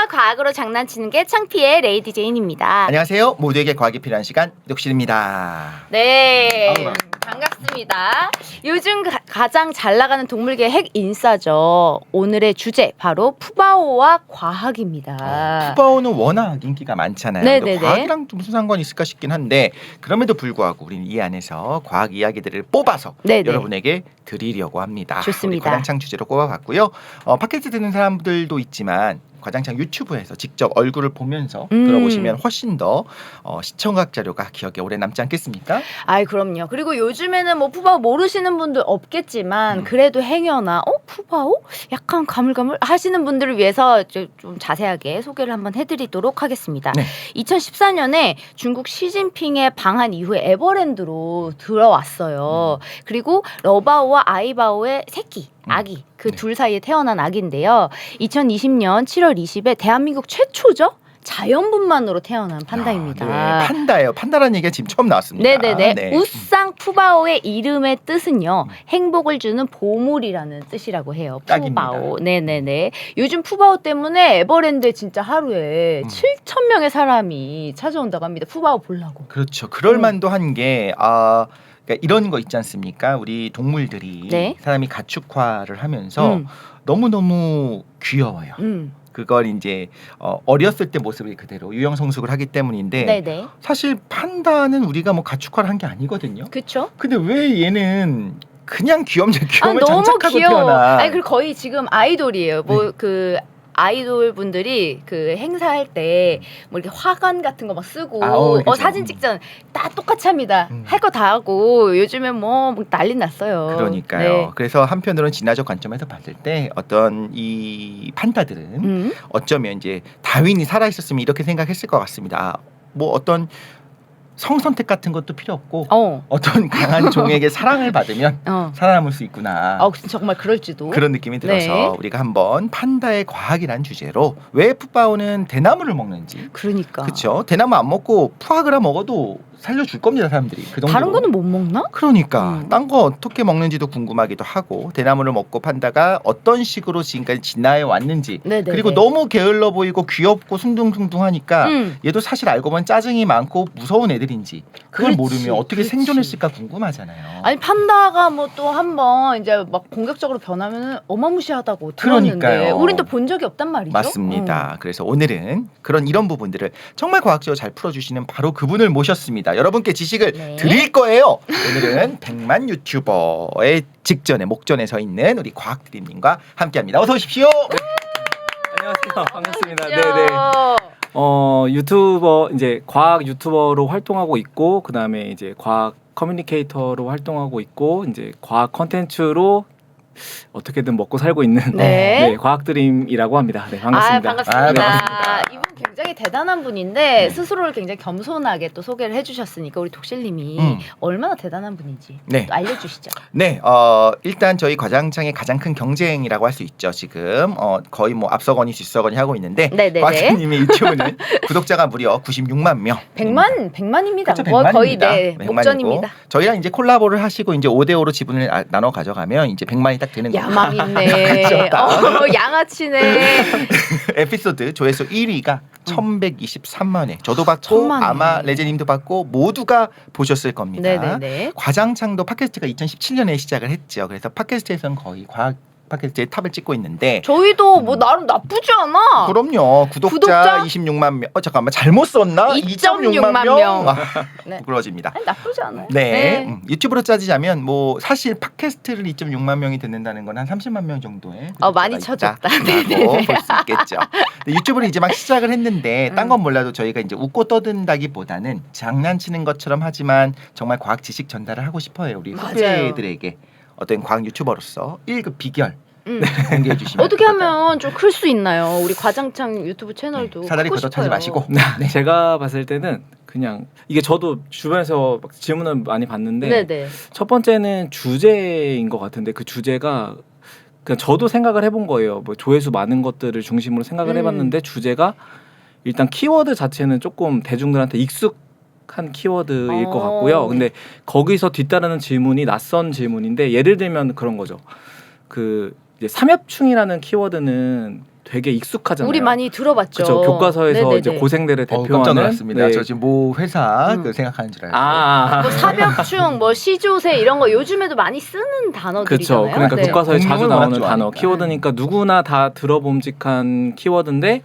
사람과 과학으로 장난치는 게 창피해 레이디 제인입니다. 안녕하세요. 모두에게 과학이 필요한 시간 녹실입니다. 네, 반갑습니다. 요즘 가장 잘 나가는 동물계 핵 인싸죠. 오늘의 주제 바로 푸바오와 과학입니다. 푸바오는 워낙 인기가 많잖아요. 네네네. 과학이랑 좀 무슨 상관이 있을까 싶긴 한데 그럼에도 불구하고 우리는 이 안에서 과학 이야기들을 뽑아서 네네. 여러분에게 드리려고 합니다. 좋습니다. 우리 과장창 주제로 꼽아봤고요. 팟캐스트 듣는 사람들도 있지만 과장창 유튜브에서 직접 얼굴을 보면서 들어보시면 훨씬 더 시청각 자료가 기억에 오래 남지 않겠습니까? 아이 그럼요. 그리고 요즘에는 뭐 푸바오 모르시는 분들 없겠지만 그래도 행여나 푸바오? 약간 가물가물 하시는 분들을 위해서 좀 자세하게 소개를 한번 해드리도록 하겠습니다. 네. 2014년에 중국 시진핑의 방한 이후에 에버랜드로 들어왔어요. 그리고 러바오와 아이바오의 새끼, 아기 그 둘 사이에 태어난 아기인데요. 2020년 7월 20일 대한민국 최초죠? 자연분만으로 태어난 판다입니다. 네, 판다예요. 판다라는 얘기가 지금 처음 나왔습니다. 네네네. 네. 우상 푸바오의 이름의 뜻은요. 행복을 주는 보물이라는 뜻이라고 해요. 딱입니다. 푸바오. 네네네. 요즘 푸바오 때문에 에버랜드에 진짜 하루에 7천 명의 사람이 찾아온다고 합니다. 푸바오 보려고. 그렇죠. 그럴 만도 한 게 그러니까 이런 거 있지 않습니까? 우리 동물들이 네. 사람이 가축화를 하면서 너무너무 귀여워요. 그걸 이제 어렸을 때 모습을 그대로 유형성숙을 하기 때문인데 네네. 사실 판다는 우리가 뭐 가축화를 한 게 아니거든요. 그쵸? 근데 왜 얘는 그냥 귀염을 너무 장착하고 귀여워. 태어나? 아니 그리고 거의 지금 아이돌이에요. 뭐 그 아이돌 분들이 그 행사할 때 뭐 이렇게 화관 같은 거 막 쓰고 그죠. 사진 찍잖아. 다 똑같이 합니다. 할 거 다 하고 요즘에 뭐 난리 났어요. 그러니까요. 네. 그래서 한편으로는 진화적 관점에서 봤을 때 어떤 이 판다들은 어쩌면 이제 다윈이 살아 있었으면 이렇게 생각했을 것 같습니다. 뭐 어떤 성선택 같은 것도 필요 없고 어떤 강한 종에게 사랑을 받으면 살아남을 수 있구나. 정말 그럴지도. 그런 느낌이 들어서 네. 우리가 한번 판다의 과학이란 주제로 왜 푸바오는 대나무를 먹는지. 그러니까. 그렇죠. 대나무 안 먹고 푸아그라 먹어도 살려줄 겁니다, 사람들이. 그 정도로. 다른 거는 못 먹나? 그러니까 딴 거 어떻게 먹는지도 궁금하기도 하고 대나무를 먹고 판다가 어떤 식으로 지금까지 진화해 왔는지 네네네. 그리고 너무 게을러 보이고 귀엽고 숭둥숭둥하니까 얘도 사실 알고 보면 짜증이 많고 무서운 애들인지 그걸 그렇지, 모르면 어떻게 그렇지. 생존했을까 궁금하잖아요. 아니 판다가 뭐 또 한번 이제 막 공격적으로 변하면 어마무시하다고 들었는데 그러니까요. 우린 또 본 적이 없단 말이죠. 맞습니다. 그래서 오늘은 이런 부분들을 정말 과학적으로 잘 풀어주시는 바로 그분을 모셨습니다. 여러분께 지식을 네. 드릴 거예요. 오늘은 100만 유튜버의 직전에 목전에 서 있는 우리 과학드림님과 함께합니다. 어서 오십시오. 안녕하세요. 반갑습니다. 반갑죠. 네네. 유튜버 이제 과학 유튜버로 활동하고 있고 그다음에 이제 과학 커뮤니케이터로 활동하고 있고 이제 과학 컨텐츠로 어떻게든 먹고 살고 있는 네. 과학드림이라고 합니다. 네, 반갑습니다. 반갑습니다. 이분 굉장히 대단한 분인데 스스로를 굉장히 겸손하게 또 소개를 해주셨으니까 우리 독실님이 얼마나 대단한 분인지 네. 또 알려주시죠. 네, 일단 저희 과장창의 가장 큰 경쟁이라고 할 수 있죠. 지금 거의 뭐 앞서거니 뒤서거니 하고 있는데 네네네. 과장님의 유튜브는 구독자가 무려 96만 명. 100만입니다. 그렇죠, 거의 100만입니다. 목전입니다. 저희랑 이제 콜라보를 하시고 이제 5대5로 지분을 나눠 가져가면 이제 100만이 딱 되는 거예요. 야망 있네. 그렇죠. 양아치네. 에피소드 조회수 1위가 1123만 회. 저도 받고 1000만 회. 아마 레제님도 받고 모두가 보셨을 겁니다. 네네네. 과장창도 팟캐스트가 2017년에 시작을 했죠. 그래서 팟캐스트에서는 거의 과학 팟캐스트의 탑을 찍고 있는데 저희도 뭐 나름 나쁘지 않아. 그럼요. 구독자 26만 명. 잠깐만 잘못 썼나? 2.6만 명. 네. 부끄러워집니다. 아니, 나쁘지 않아요. 네. 유튜브로 따지자면 뭐 사실 팟캐스트를 2.6만 명이 듣는다는 건 한 30만 명 정도의 많이 쳐줬다. 네네. 볼수 있겠죠. 근데 유튜브를 이제 막 시작을 했는데 딴 건 몰라도 저희가 이제 웃고 떠든다기보다는 장난치는 것처럼 하지만 정말 과학 지식 전달을 하고 싶어요. 우리 맞아요. 후배들에게 어떤 과학 유튜버로서 1급 비결 공개해 주시면 어떻게 하면 좀 클 수 있나요? 우리 과장창 유튜브 채널도 사다리 크고 걷어차지 싶어요. 마시고 네. 제가 봤을 때는 그냥 이게 저도 주변에서 막 질문을 많이 받는데 네네. 첫 번째는 주제인 것 같은데 그 주제가 그냥 저도 생각을 해본 거예요. 뭐 조회수 많은 것들을 중심으로 생각을 해봤는데 주제가 일단 키워드 자체는 조금 대중들한테 익숙한 키워드일 것 같고요. 근데 거기서 뒤따르는 질문이 낯선 질문인데 예를 들면 그런 거죠. 그 이제 삼엽충이라는 키워드는 되게 익숙하잖아요. 우리 많이 들어봤죠. 그렇죠. 교과서에서 네네네. 이제 고생대를 깜짝 대표하는 놀랐습니다. 네. 저 지금 뭐 회사 그 생각하는 줄 알고. 뭐 사벽충, 뭐 시조새 이런 거 요즘에도 많이 쓰는 단어들이잖아요. 그렇죠. 그러니까 네. 교과서에 자주 공룡을 워낙 나오는 단어 좋아하니까. 키워드니까 누구나 다 들어봄직한 키워드인데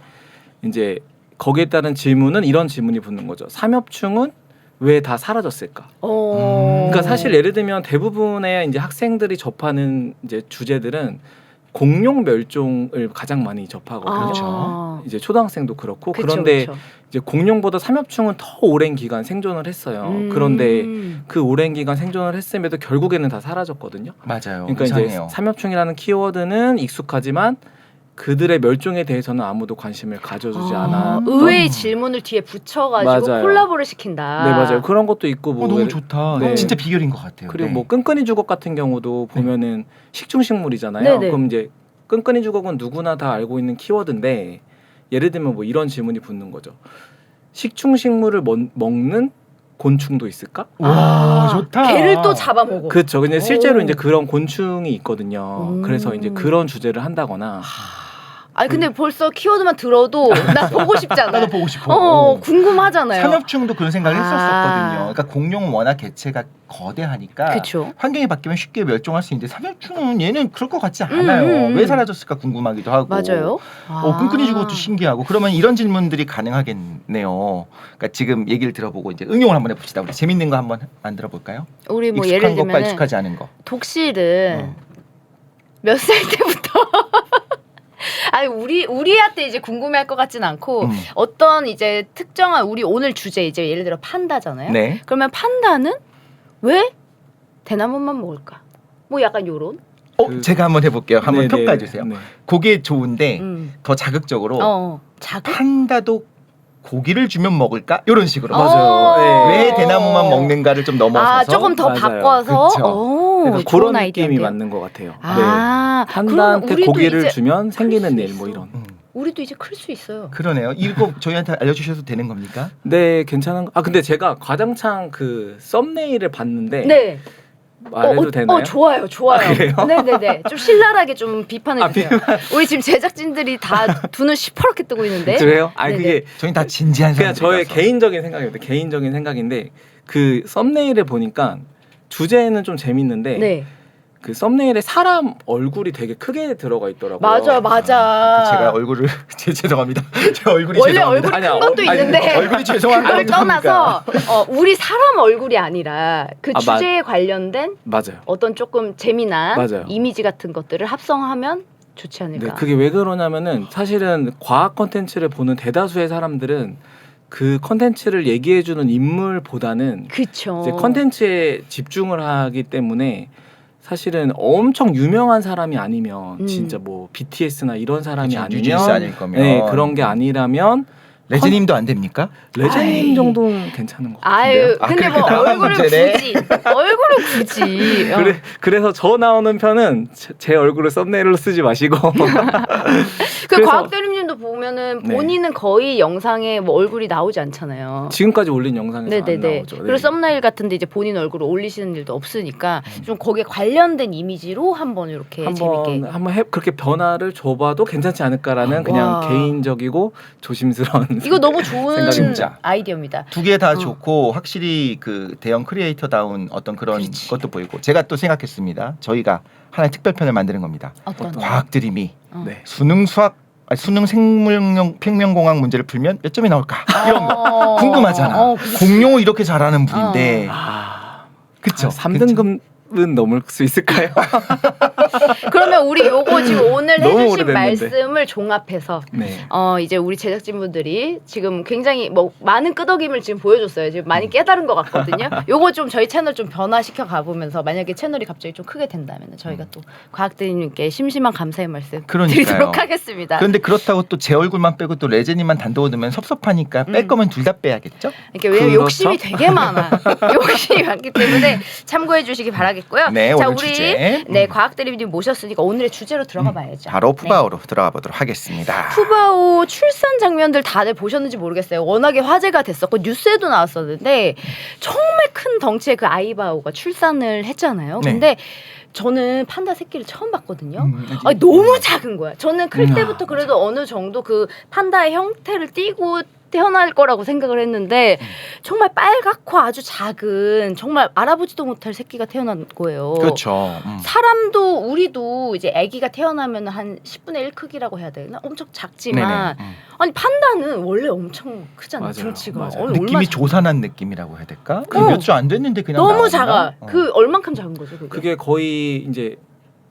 이제 거기에 따른 질문은 이런 질문이 붙는 거죠. 삼엽충은 왜 다 사라졌을까? 그러니까 사실 예를 들면 대부분의 이제 학생들이 접하는 이제 주제들은 공룡 멸종을 가장 많이 접하거든요. 그렇죠. 이제 초등학생도 그렇고 그쵸, 그런데 그쵸. 이제 공룡보다 삼엽충은 더 오랜 기간 생존을 했어요. 그런데 그 오랜 기간 생존을 했음에도 결국에는 다 사라졌거든요. 맞아요. 그러니까 이상해요. 이제 삼엽충이라는 키워드는 익숙하지만 그들의 멸종에 대해서는 아무도 관심을 가져주지 않았던. 의외의 질문을 뒤에 붙여가지고 맞아요. 콜라보를 시킨다. 네 맞아요. 그런 것도 있고 뭐 너무 예를- 좋다. 네. 진짜 비결인 것 같아요. 그리고 네. 뭐 끈끈이 주걱 같은 경우도 보면은 식충식물이잖아요. 네네. 그럼 이제 끈끈이 주걱은 누구나 다 알고 있는 키워드인데 예를 들면 뭐 이런 질문이 붙는 거죠. 식충식물을 먹는 곤충도 있을까? 와 좋다. 개를 또 잡아먹어. 그렇죠. 근데 실제로 오. 이제 그런 곤충이 있거든요. 그래서 이제 그런 주제를 한다거나 아니 근데 벌써 키워드만 들어도 나 보고 싶잖아. 나도 보고 싶어. 궁금하잖아요. 삼엽충도 그런 생각을 아. 했었었거든요. 그러니까 공룡은 워낙 개체가 거대하니까 그쵸. 환경이 바뀌면 쉽게 멸종할 수 있는데 삼엽충은 얘는 그럴 것 같지 않아요. 왜 사라졌을까 궁금하기도 하고. 맞아요. 끈끈이 주고 또 신기하고 그러면 이런 질문들이 가능하겠네요. 그러니까 지금 얘기를 들어보고 이제 응용을 한번 해봅시다. 우리 재밌는 거 한번 만들어 볼까요? 우리 뭐 익숙한 예를 것과 들면 익숙하지 않은 거. 독실은 몇 살 때부터 아니 우리한테 이제 궁금해할 것 같진 않고 어떤 이제 특정한 우리 오늘 주제 이제 예를 들어 판다잖아요. 네. 그러면 판다는 왜 대나무만 먹을까? 뭐 약간 요런. 제가 한번 해볼게요. 한번 네네. 평가해 주세요. 네. 그게 좋은데 더 자극적으로 자극. 판다도 고기를 주면 먹을까? 이런 식으로. 맞아요. 네. 왜 대나무만 먹는가를 좀 넘어서서 아 조금 더 맞아요. 바꿔서. 그쵸. 그러니까 좋은 그런 느낌이 아이디어인데요. 맞는 것 같아요. 아, 네. 판다한테 그러면 우리도 고기를 이제 주면 생기는 클 일 수 뭐 있어. 이런. 우리도 이제 클 수 있어요. 그러네요. 이거 저희한테 알려주셔도 되는 겁니까? 네, 괜찮은. 아 근데 제가 과장창 그 썸네일을 봤는데 네. 말해도 되나요? 좋아요, 좋아요. 아, 그래요? 네네네. 좀 신랄하게 좀 비판해 주세요. 우리 지금 제작진들이 다 두 눈 시퍼렇게 뜨고 있는데. 그래요? 아니 네네. 그게 저희는 다 진지한 그냥 저의 사람들이라서. 개인적인 생각입니다. 개인적인 생각인데 그 썸네일을 보니까 주제는 좀 재밌는데 네. 그 썸네일에 사람 얼굴이 되게 크게 들어가 있더라고요. 맞아. 제가 얼굴을 죄송합니다. 제 얼굴이 원래 죄송합니다. 얼굴 아니야, 큰 것도 아니, 있는데 얼굴이 죄송한 그걸 거 떠나서 우리 사람 얼굴이 아니라 그 아, 주제에 관련된 맞아요. 어떤 조금 재미난 맞아요. 이미지 같은 것들을 합성하면 좋지 않을까. 네, 그게 왜 그러냐면은 사실은 과학 콘텐츠를 보는 대다수의 사람들은 그 콘텐츠를 얘기해주는 인물보다는 그쵸. 이제 콘텐츠에 집중을 하기 때문에 사실은 엄청 유명한 사람이 아니면 진짜 뭐 BTS나 이런 사람이 그쵸, 아니면 뉴진스 아닐 거면. 네, 그런 게 아니라면 레즈님도 안 됩니까? 레전님 아이. 정도는 괜찮은 것 같은데요. 아유, 아, 근데 그렇게 뭐 나만 얼굴을 문제네. 굳이. 그래서 저 나오는 편은 제 얼굴을 썸네일로 쓰지 마시고 그 그래서- 과학대리님도 보면은 네. 본인은 거의 영상에 뭐 얼굴이 나오지 않잖아요. 지금까지 올린 영상에서 안 네네네. 나오죠. 네. 그리고 썸네일 같은데 이제 본인 얼굴을 올리시는 일도 없으니까 좀 거기에 관련된 이미지로 한번 이렇게 재밌게. 한번 그렇게 변화를 줘봐도 괜찮지 않을까라는 그냥 와. 개인적이고 조심스러운 이거 너무 좋은 생각이 진짜. 아이디어입니다. 두 개 다 좋고 확실히 그 대형 크리에이터다운 어떤 그런 그렇지. 것도 보이고 제가 또 생각했습니다. 저희가 하나의 특별편을 만드는 겁니다. 어떤 과학 드림이 네. 수능 생명공학 문제를 풀면 몇 점이 나올까 이런 거 궁금하잖아. 그치. 공룡을 이렇게 잘하는 분인데 그쵸? 3등급은 넘을 수 있을까요? 그러면 우리 요거 지금 오늘 너무 해주신 오래됐는데. 말씀을 종합해서 네. 이제 우리 제작진분들이 지금 굉장히 뭐 많은 끄덕임을 지금 보여줬어요. 지금 많이 깨달은 것 같거든요. 요거 좀 저희 채널 좀 변화시켜 가보면서 만약에 채널이 갑자기 좀 크게 된다면 저희가 또 과학대리님께 심심한 감사의 말씀 그러니까요. 드리도록 하겠습니다. 그런데 그렇다고 또 제 얼굴만 빼고 또 레제님만 단독으로 넣으면 섭섭하니까 뺄 거면 둘 다 빼야겠죠? 이렇게 왜냐면 그렇죠? 욕심이 되게 많아. 욕심이 많기 때문에 참고해 주시기 바라겠고요. 네, 자, 오늘 우리 주제. 네, 과학대리님 모셨으니까 오늘의 주제로 들어가 봐야죠. 바로 푸바오로 들어가 보도록 하겠습니다. 푸바오 출산 장면들 다들 보셨는지 모르겠어요. 워낙에 화제가 됐었고 뉴스에도 나왔었는데 정말 큰 덩치의 그 아이바오가 출산을 했잖아요. 네. 근데 저는 판다 새끼를 처음 봤거든요. 아니, 너무 작은 거야. 저는 클 때부터 그래도 어느 정도 그 판다의 형태를 띠고 태어날 거라고 생각을 했는데 정말 빨갛고 아주 작은 정말 알아보지도 못할 새끼가 태어난 거예요. 그렇죠. 사람도 우리도 이제 아기가 태어나면 한 10분의 1 크기라고 해야 되나? 엄청 작지만 네네. 아니 판다는 원래 엄청 크잖아. 맞아요. 등치가. 맞아요. 느낌이 조산한 느낌이라고 해야 될까? 어. 몇 주 안 됐는데 그냥 너무 나왔나? 작아. 그 얼만큼 작은 거죠, 그게? 그게 거의 이제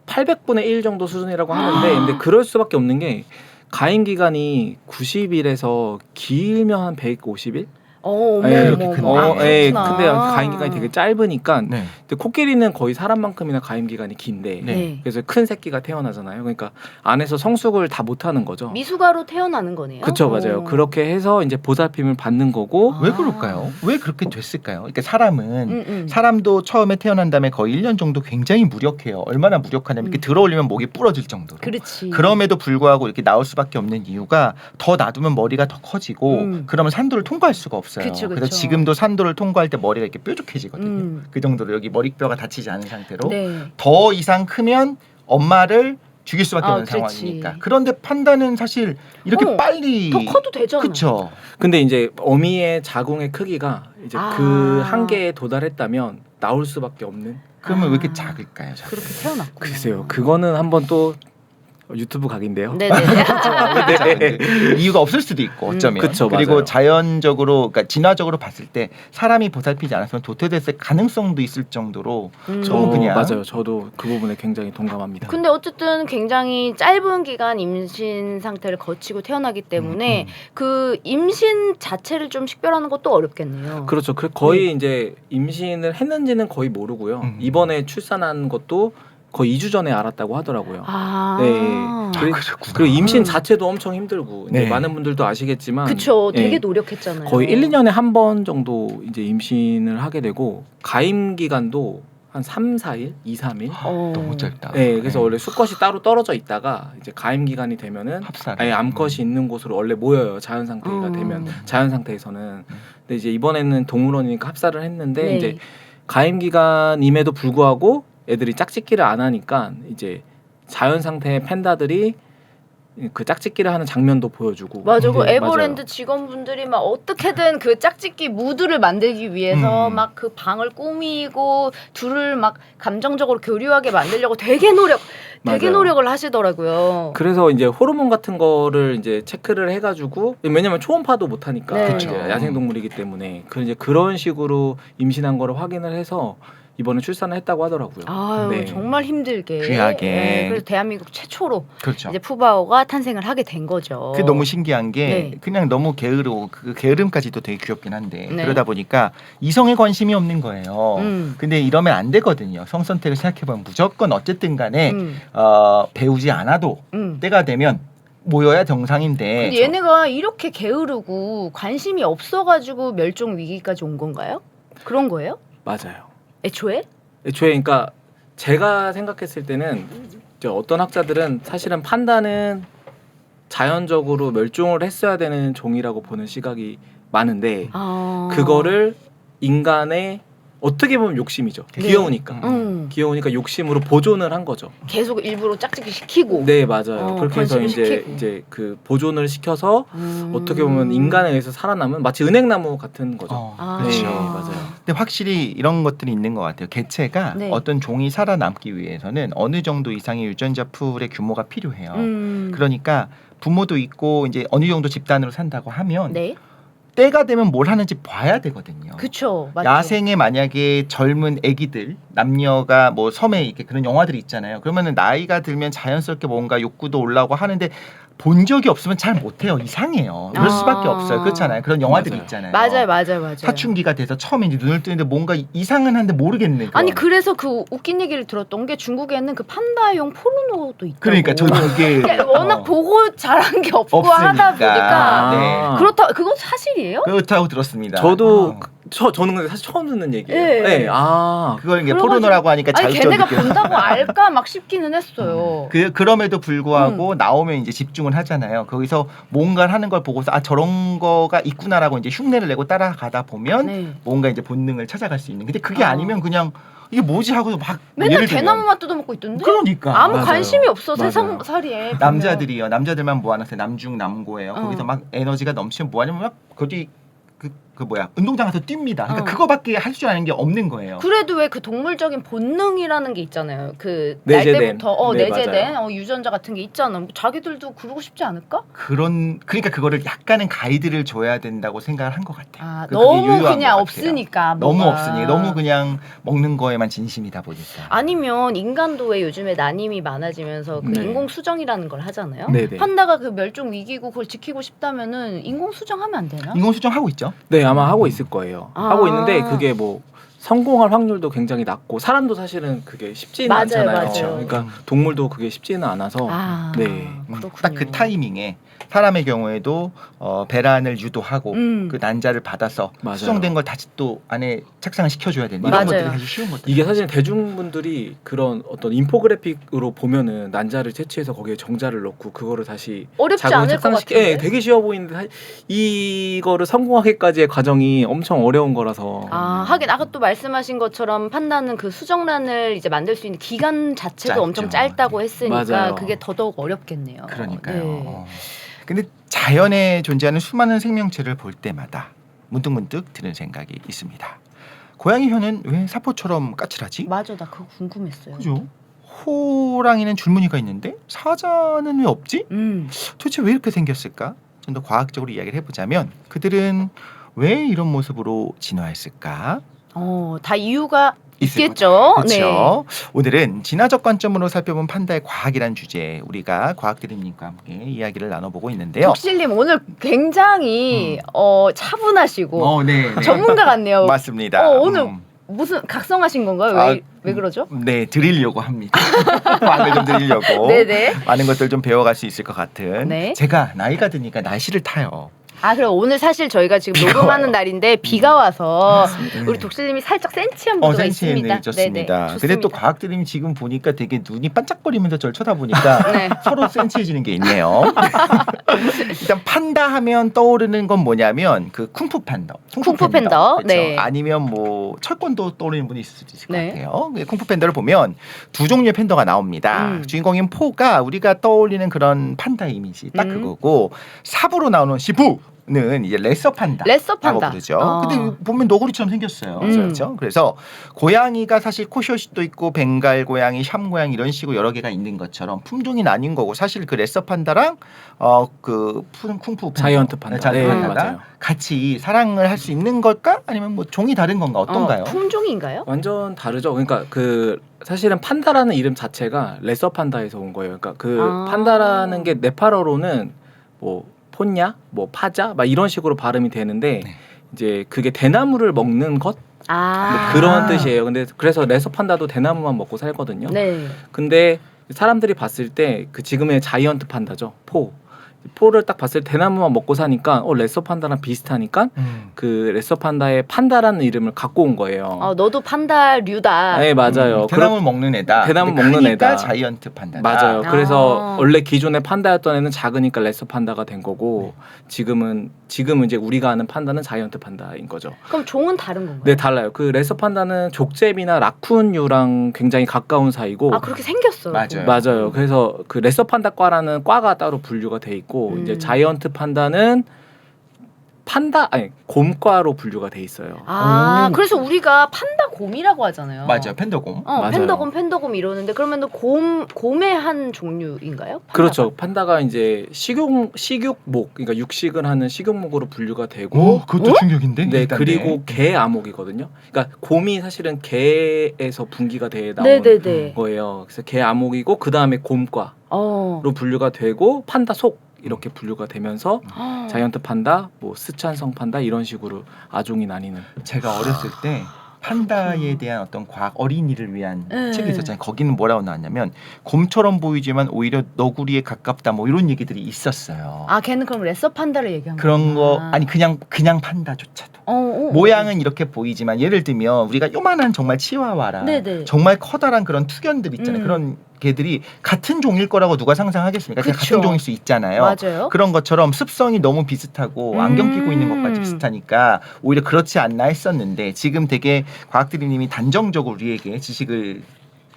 800분의 1 정도 수준이라고 하는데 근데 그럴 수밖에 없는 게 가임 기간이 90일에서 길면 한 150일? 어머 그렇게 어머 큰 어머. 근데 그렇구나. 가임 기간이 되게 짧으니까 네. 근데 코끼리는 거의 사람만큼이나 가임 기간이 긴데 네. 그래서 큰 새끼가 태어나잖아요. 그러니까 안에서 성숙을 다 못하는 거죠. 미숙아로 태어나는 거네요. 그쵸 맞아요. 그렇게 해서 이제 보살핌을 받는 거고 아. 왜 그럴까요? 왜 그렇게 됐을까요? 그러니까 사람은 사 사람도 처음에 태어난 다음에 거의 1년 정도 굉장히 무력해요. 얼마나 무력하냐면 이렇게 들어올리면 목이 부러질 정도로. 그렇지. 그럼에도 불구하고 이렇게 나올 수밖에 없는 이유가 더 놔두면 머리가 더 커지고 그러면 산도를 통과할 수가 없어요. 그쵸, 그쵸. 그래서 지금도 산도를 통과할 때 머리가 이렇게 뾰족해지거든요. 음. 그 정도로 여기 머리뼈가 다치지 않은 상태로 네. 더 이상 크면 엄마를 죽일 수밖에 아, 없는 그렇지. 상황이니까. 그런데 판다는 사실 이렇게 어, 빨리 더 커도 되잖아. 그렇죠. 근데 이제 어미의 자궁의 크기가 이제 아. 그 한계에 도달했다면 나올 수밖에 없는. 그러면 왜 이렇게 아. 작을까요? 작을 그렇게 태어났구나. 글쎄요. 그거는 한번 또 유튜브 각인데요. 네네. 때? 이유가 없을 수도 있고 어쩌면 그쵸, 그리고 맞아요. 자연적으로 그러니까 진화적으로 봤을 때 사람이 보살피지 않았으면 도태됐을 가능성도 있을 정도로 너무 그냥 맞아요. 저도 그 부분에 굉장히 동감합니다. 근데 어쨌든 굉장히 짧은 기간 임신 상태를 거치고 태어나기 때문에 그 임신 자체를 좀 식별하는 것도 어렵겠네요. 그렇죠. 거의 이제 임신을 했는지는 거의 모르고요. 이번에 출산한 것도 거의 2주 전에 알았다고 하더라고요. 아. 네. 그렇구나. 그리고 임신 자체도 엄청 힘들고 이제 네. 많은 분들도 아시겠지만 그쵸. 되게 예, 노력했잖아요. 거의 1~2년에 한 번 정도 이제 임신을 하게 되고 가임 기간도 한 3~4일, 2~3일. 너무 짧다. 네, 그래서 원래 수컷이 따로 떨어져 있다가 이제 가임 기간이 되면은 합살. 아예 암컷이 있는 곳으로 원래 모여요. 자연 상태가 되면 자연 상태에서는. 근데 이제 이번에는 동물원이니까 합살을 했는데 네. 이제 가임 기간임에도 불구하고 애들이 짝짓기를 안 하니까 이제 자연 상태의 팬다들이 그 짝짓기를 하는 장면도 보여주고. 맞아. 그 네, 에버랜드 맞아요. 직원분들이 막 어떻게든 그 짝짓기 무드를 만들기 위해서 막 그 방을 꾸미고 둘을 막 감정적으로 교류하게 만들려고 되게 맞아요. 노력을 하시더라고요. 그래서 이제 호르몬 같은 거를 이제 체크를 해가지고 왜냐면 초음파도 못 하니까 네. 이제 그쵸. 야생 동물이기 때문에 이제 그런 식으로 임신한 거를 확인을 해서 이번에 출산을 했다고 하더라고요. 아유 네. 정말 힘들게 귀하게. 네, 그래서 대한민국 최초로 그렇죠. 이제 푸바오가 탄생을 하게 된 거죠. 그 너무 신기한 게 네. 그냥 너무 게으르고 그 게으름까지도 되게 귀엽긴 한데 네. 그러다 보니까 이성에 관심이 없는 거예요. 근데 이러면 안 되거든요. 성선택을 생각해보면 무조건 어쨌든 간에 배우지 않아도 때가 되면 모여야 정상인데 근데 얘네가 이렇게 게으르고 관심이 없어가지고 멸종 위기까지 온 건가요? 그런 거예요? 맞아요. 애초에? 애초에 그러니까 제가 생각했을 때는 이제 어떤 학자들은 사실은 판다는 자연적으로 멸종을 했어야 되는 종이라고 보는 시각이 많은데 그거를 인간의 어떻게 보면 욕심이죠. 네. 귀여우니까. 귀여우니까 욕심으로 보존을 한 거죠. 계속 일부러 짝짓기 시키고. 네, 맞아요. 그렇게 해서 관심을 시키고. 이제 그 보존을 시켜서 어떻게 보면 인간에 의해서 살아남은 마치 은행나무 같은 거죠. 그렇죠. 네, 맞아요. 근데 확실히 이런 것들이 있는 것 같아요. 개체가 네. 어떤 종이 살아남기 위해서는 어느 정도 이상의 유전자 풀의 규모가 필요해요. 그러니까 부모도 있고 이제 어느 정도 집단으로 산다고 하면 네. 때가 되면 뭘 하는지 봐야 되거든요. 그쵸. 맞죠. 야생에 만약에 젊은 아기들 남녀가 뭐 섬에 이렇게 그런 영화들이 있잖아요. 그러면은 나이가 들면 자연스럽게 뭔가 욕구도 올라오고 하는데 본 적이 없으면 잘 못해요. 이상해요. 그럴 수밖에 없어요. 그렇잖아요. 그런 영화들이 맞아요. 있잖아요. 맞아요. 사춘기가 돼서 처음에 이제 눈을 뜨는데 뭔가 이상은 한데 모르겠네. 그건. 아니 그래서 그 웃긴 얘기를 들었던 게 중국에는 그 판다용 포르노도 있다고. 그러니까 저는 이게 워낙 보고 자란 게 없고 하다 보니까 네. 그렇다. 그건 사실이에요? 그렇다고 들었습니다. 저도 저는 근데 사실 처음 듣는 얘기예요. 네. 네. 그걸 이게 그래가지고- 포르노라고 하니까 아니 자극적이게. 걔네가 본다고 알까 막 싶기는 했어요. 그럼에도 불구하고 나오면 이제 집중을 하잖아요. 거기서 뭔가를 하는 걸 보고서 아 저런 거가 있구나라고 이제 흉내를 내고 따라가다 보면 네. 뭔가 이제 본능을 찾아갈 수 있는. 근데 그게 아니면 그냥 이게 뭐지 하고 막 맨날 예를 들면 대나무만 뜯어먹고 있던데. 그러니까 아무 맞아요. 관심이 없어 맞아요. 세상살이에. 남자들이요. 남자들만 모아놨어요. 남중남고예요. 어. 거기서 막 에너지가 넘치면 뭐하냐면 막 거기 그 뭐야 운동장 가서 뜁니다. 그러니까 어. 그거밖에 할 줄 아는 게 없는 거예요. 그래도 왜 그 동물적인 본능이라는 게 있잖아요. 그 내재된. 날 때부터 네, 내재된 맞아요. 유전자 같은 게 있잖아. 뭐 자기들도 그러고 싶지 않을까? 그러니까 그거를 약간은 가이드를 줘야 된다고 생각을 한 것 같아요. 아, 그게 너무 유효한 것 그냥 같아요. 없으니까. 너무 뭐가. 없으니 너무 그냥 먹는 거에만 진심이다 보니까. 아니면 인간도 왜 요즘에 난임이 많아지면서 그 네. 인공 수정이라는 걸 하잖아요. 네네. 판다가 그 멸종 위기고 그걸 지키고 싶다면은 인공 수정하면 안 되나? 인공수정 하고 있죠. 네, 아마 하고 있을 거예요. 아. 하고 있는데 그게 뭐 성공할 확률도 굉장히 낮고 사람도 사실은 그게 쉽지는 맞아요, 않잖아요. 맞아요. 그러니까 동물도 그게 쉽지는 않아서 아, 네. 그렇군요. 딱 그 타이밍에 사람의 경우에도 배란을 유도하고 그 난자를 받아서 맞아요. 수정된 걸 다시 또 안에 착상을 시켜줘야 되는 이런 맞아요. 것들이 사실 쉬운 것들. 이게 사실 대중분들이 그런 어떤 인포그래픽으로 보면은 난자를 채취해서 거기에 정자를 넣고 그거를 다시 어렵지 자궁을 않을 것 착상시키 같은데. 예, 되게 쉬워 보이는데 이거를 성공하기까지의 과정이 엄청 어려운 거라서 아, 하긴 아까 또 말씀하신 것처럼 판다는 그 수정란을 이제 만들 수 있는 기간 자체도 짧죠. 엄청 짧다고 했으니까 맞아요. 그게 더더욱 어렵겠네요. 그러니까요. 네. 근데 자연에 존재하는 수많은 생명체를 볼 때마다 문득문득 드는 생각이 있습니다. 고양이 혀는 왜 사포처럼 까칠하지? 맞아, 나 그거 궁금했어요. 그죠? 호랑이는 줄무늬가 있는데 사자는 왜 없지? 도대체 왜 이렇게 생겼을까? 좀 더 과학적으로 이야기를 해보자면 그들은 왜 이런 모습으로 진화했을까? 다 이유가 있을 있겠죠. 그렇죠. 오늘은 진화적 관점으로 살펴본 판다의 과학이란 주제 우리가 과학드림님과 함께 이야기를 나눠보고 있는데요. 독실님 오늘 굉장히 차분하시고 네, 네. 전문가 같네요. 맞습니다. 오늘 무슨 각성하신 건가요? 왜 그러죠? 네, 드리려고 합니다. 과학을 좀 드리려고. 네네. 많은 것들 좀 배워갈 수 있을 것 같은. 네. 제가 나이가 드니까 날씨를 타요. 아, 그럼 오늘 사실 저희가 지금 비가 녹음하는 와요. 날인데 비가 와서 네. 우리 독실님이 살짝 센치한 무드가 있습니다. 센치해졌습니다. 네네, 근데 또 좋습니다. 과학드림 지금 보니까 되게 눈이 반짝거리면서 저를 쳐다보니까 네. 서로 센치해지는 게 있네요. 일단 판다 하면 떠오르는 건 뭐냐면 그 쿵푸 팬더. 쿵푸 팬더. 그렇죠? 네. 아니면 뭐 철권도 떠오르는 분이 있을 수도 있을 것 네. 같아요. 쿵푸 팬더를 보면 두 종류의 팬더가 나옵니다. 주인공인 포가 우리가 떠올리는 그런 판다 이미지 딱 그거고 삽으로 나오는 시부는 이제 레서 판다. 레서 판다. 라고 부르죠. 근데 보면 너구리처럼 생겼어요. 그렇죠? 그래서 고양이가 사실 코숏도 있고 벵갈 고양이, 샴 고양이 이런 식으로 여러 개가 있는 것처럼 품종이 나뉜 거고 사실 그 레서 판다랑 그 쿵푸 팬더, 자이언트 판다. 자이언트 네, 판다가 맞아요. 같이 사랑을 할 수 있는 걸까? 아니면 뭐 종이 다른 건가? 어떤가요? 품종인가요? 완전 다르죠. 그러니까 그 사실은 판다라는 이름 자체가 레서 판다에서 온 거예요. 그러니까 그 판다라는 게 네팔어로는 뭐 폰냐, 뭐 파자, 막 이런 식으로 발음이 되는데 네. 이제 그게 대나무를 먹는 것 아, 그런 뜻이에요. 근데 그래서 레서 판다도 대나무만 먹고 살거든요. 네. 근데 사람들이 봤을 때 그 지금의 자이언트 판다죠. 포를 딱 봤을 때 대나무만 먹고 사니까 레서 판다랑 비슷하니까 그 레서 판다의 판다라는 이름을 갖고 온 거예요. 너도 판다류다. 네, 맞아요. 대나무 먹는 애다. 대나무 근데 먹는 크니까 애다. 자이언트 판다다. 맞아요. 아. 그래서 원래 기존의 판다였던 애는 작으니까 레서 판다가 된 거고 지금은 이제 우리가 아는 판다는 자이언트 판다인 거죠. 그럼 종은 다른 건가요? 네, 달라요. 그 레서 판다는 족제비나 라쿤류랑 굉장히 가까운 사이고 아, 그렇게 생겼어요. 맞아요. 맞아요. 그래서 그 레서 판다과라는 과가 따로 분류가 돼 있고 이제 자이언트 판다는 곰과로 분류가 돼 있어요. 아, 그래서 우리가 판다곰이라고 하잖아요. 맞아요. 팬더곰. 맞아요. 팬더곰 이러는데 그러면은 곰의 한 종류인가요? 판다가? 그렇죠. 판다가 이제 식육목, 그러니까 육식을 하는 식육목으로 분류가 되고, 오, 그것도 충격인데. 네, 일단 그리고 개 암흑이거든요. 그러니까 곰이 사실은 개에서 분기가 돼 나온 네네네. 거예요. 그래서 개 암흑이고 그 다음에 곰과로 분류가 되고 판다 속 이렇게 분류가 되면서 자이언트 판다, 뭐 스촨성 판다 이런 식으로 아종이 나뉘는. 제가 어렸을 때 판다에 대한 어떤 과학 어린이를 위한 네. 책이 있었잖아요. 거기는 뭐라고 나왔냐면 곰처럼 보이지만 오히려 너구리에 가깝다 뭐 이런 얘기들이 있었어요. 아, 걔는 그럼 레서 판다를 얘기한 거야? 그런 거 아니 그냥 판다조차도 모양은 이렇게 보이지만 예를 들면 우리가 요만한 정말 치와와라 네네. 정말 커다란 그런 투견들 있잖아요. 그런 개들이 같은 종일 거라고 누가 상상하겠습니까? 그냥 그쵸. 같은 종일 수 있잖아요. 맞아요. 그런 것처럼 습성이 너무 비슷하고 안경 끼고 있는 것까지 비슷하니까 오히려 그렇지 않나 했었는데 지금 되게 과학드림님이 단정적으로 우리에게 지식을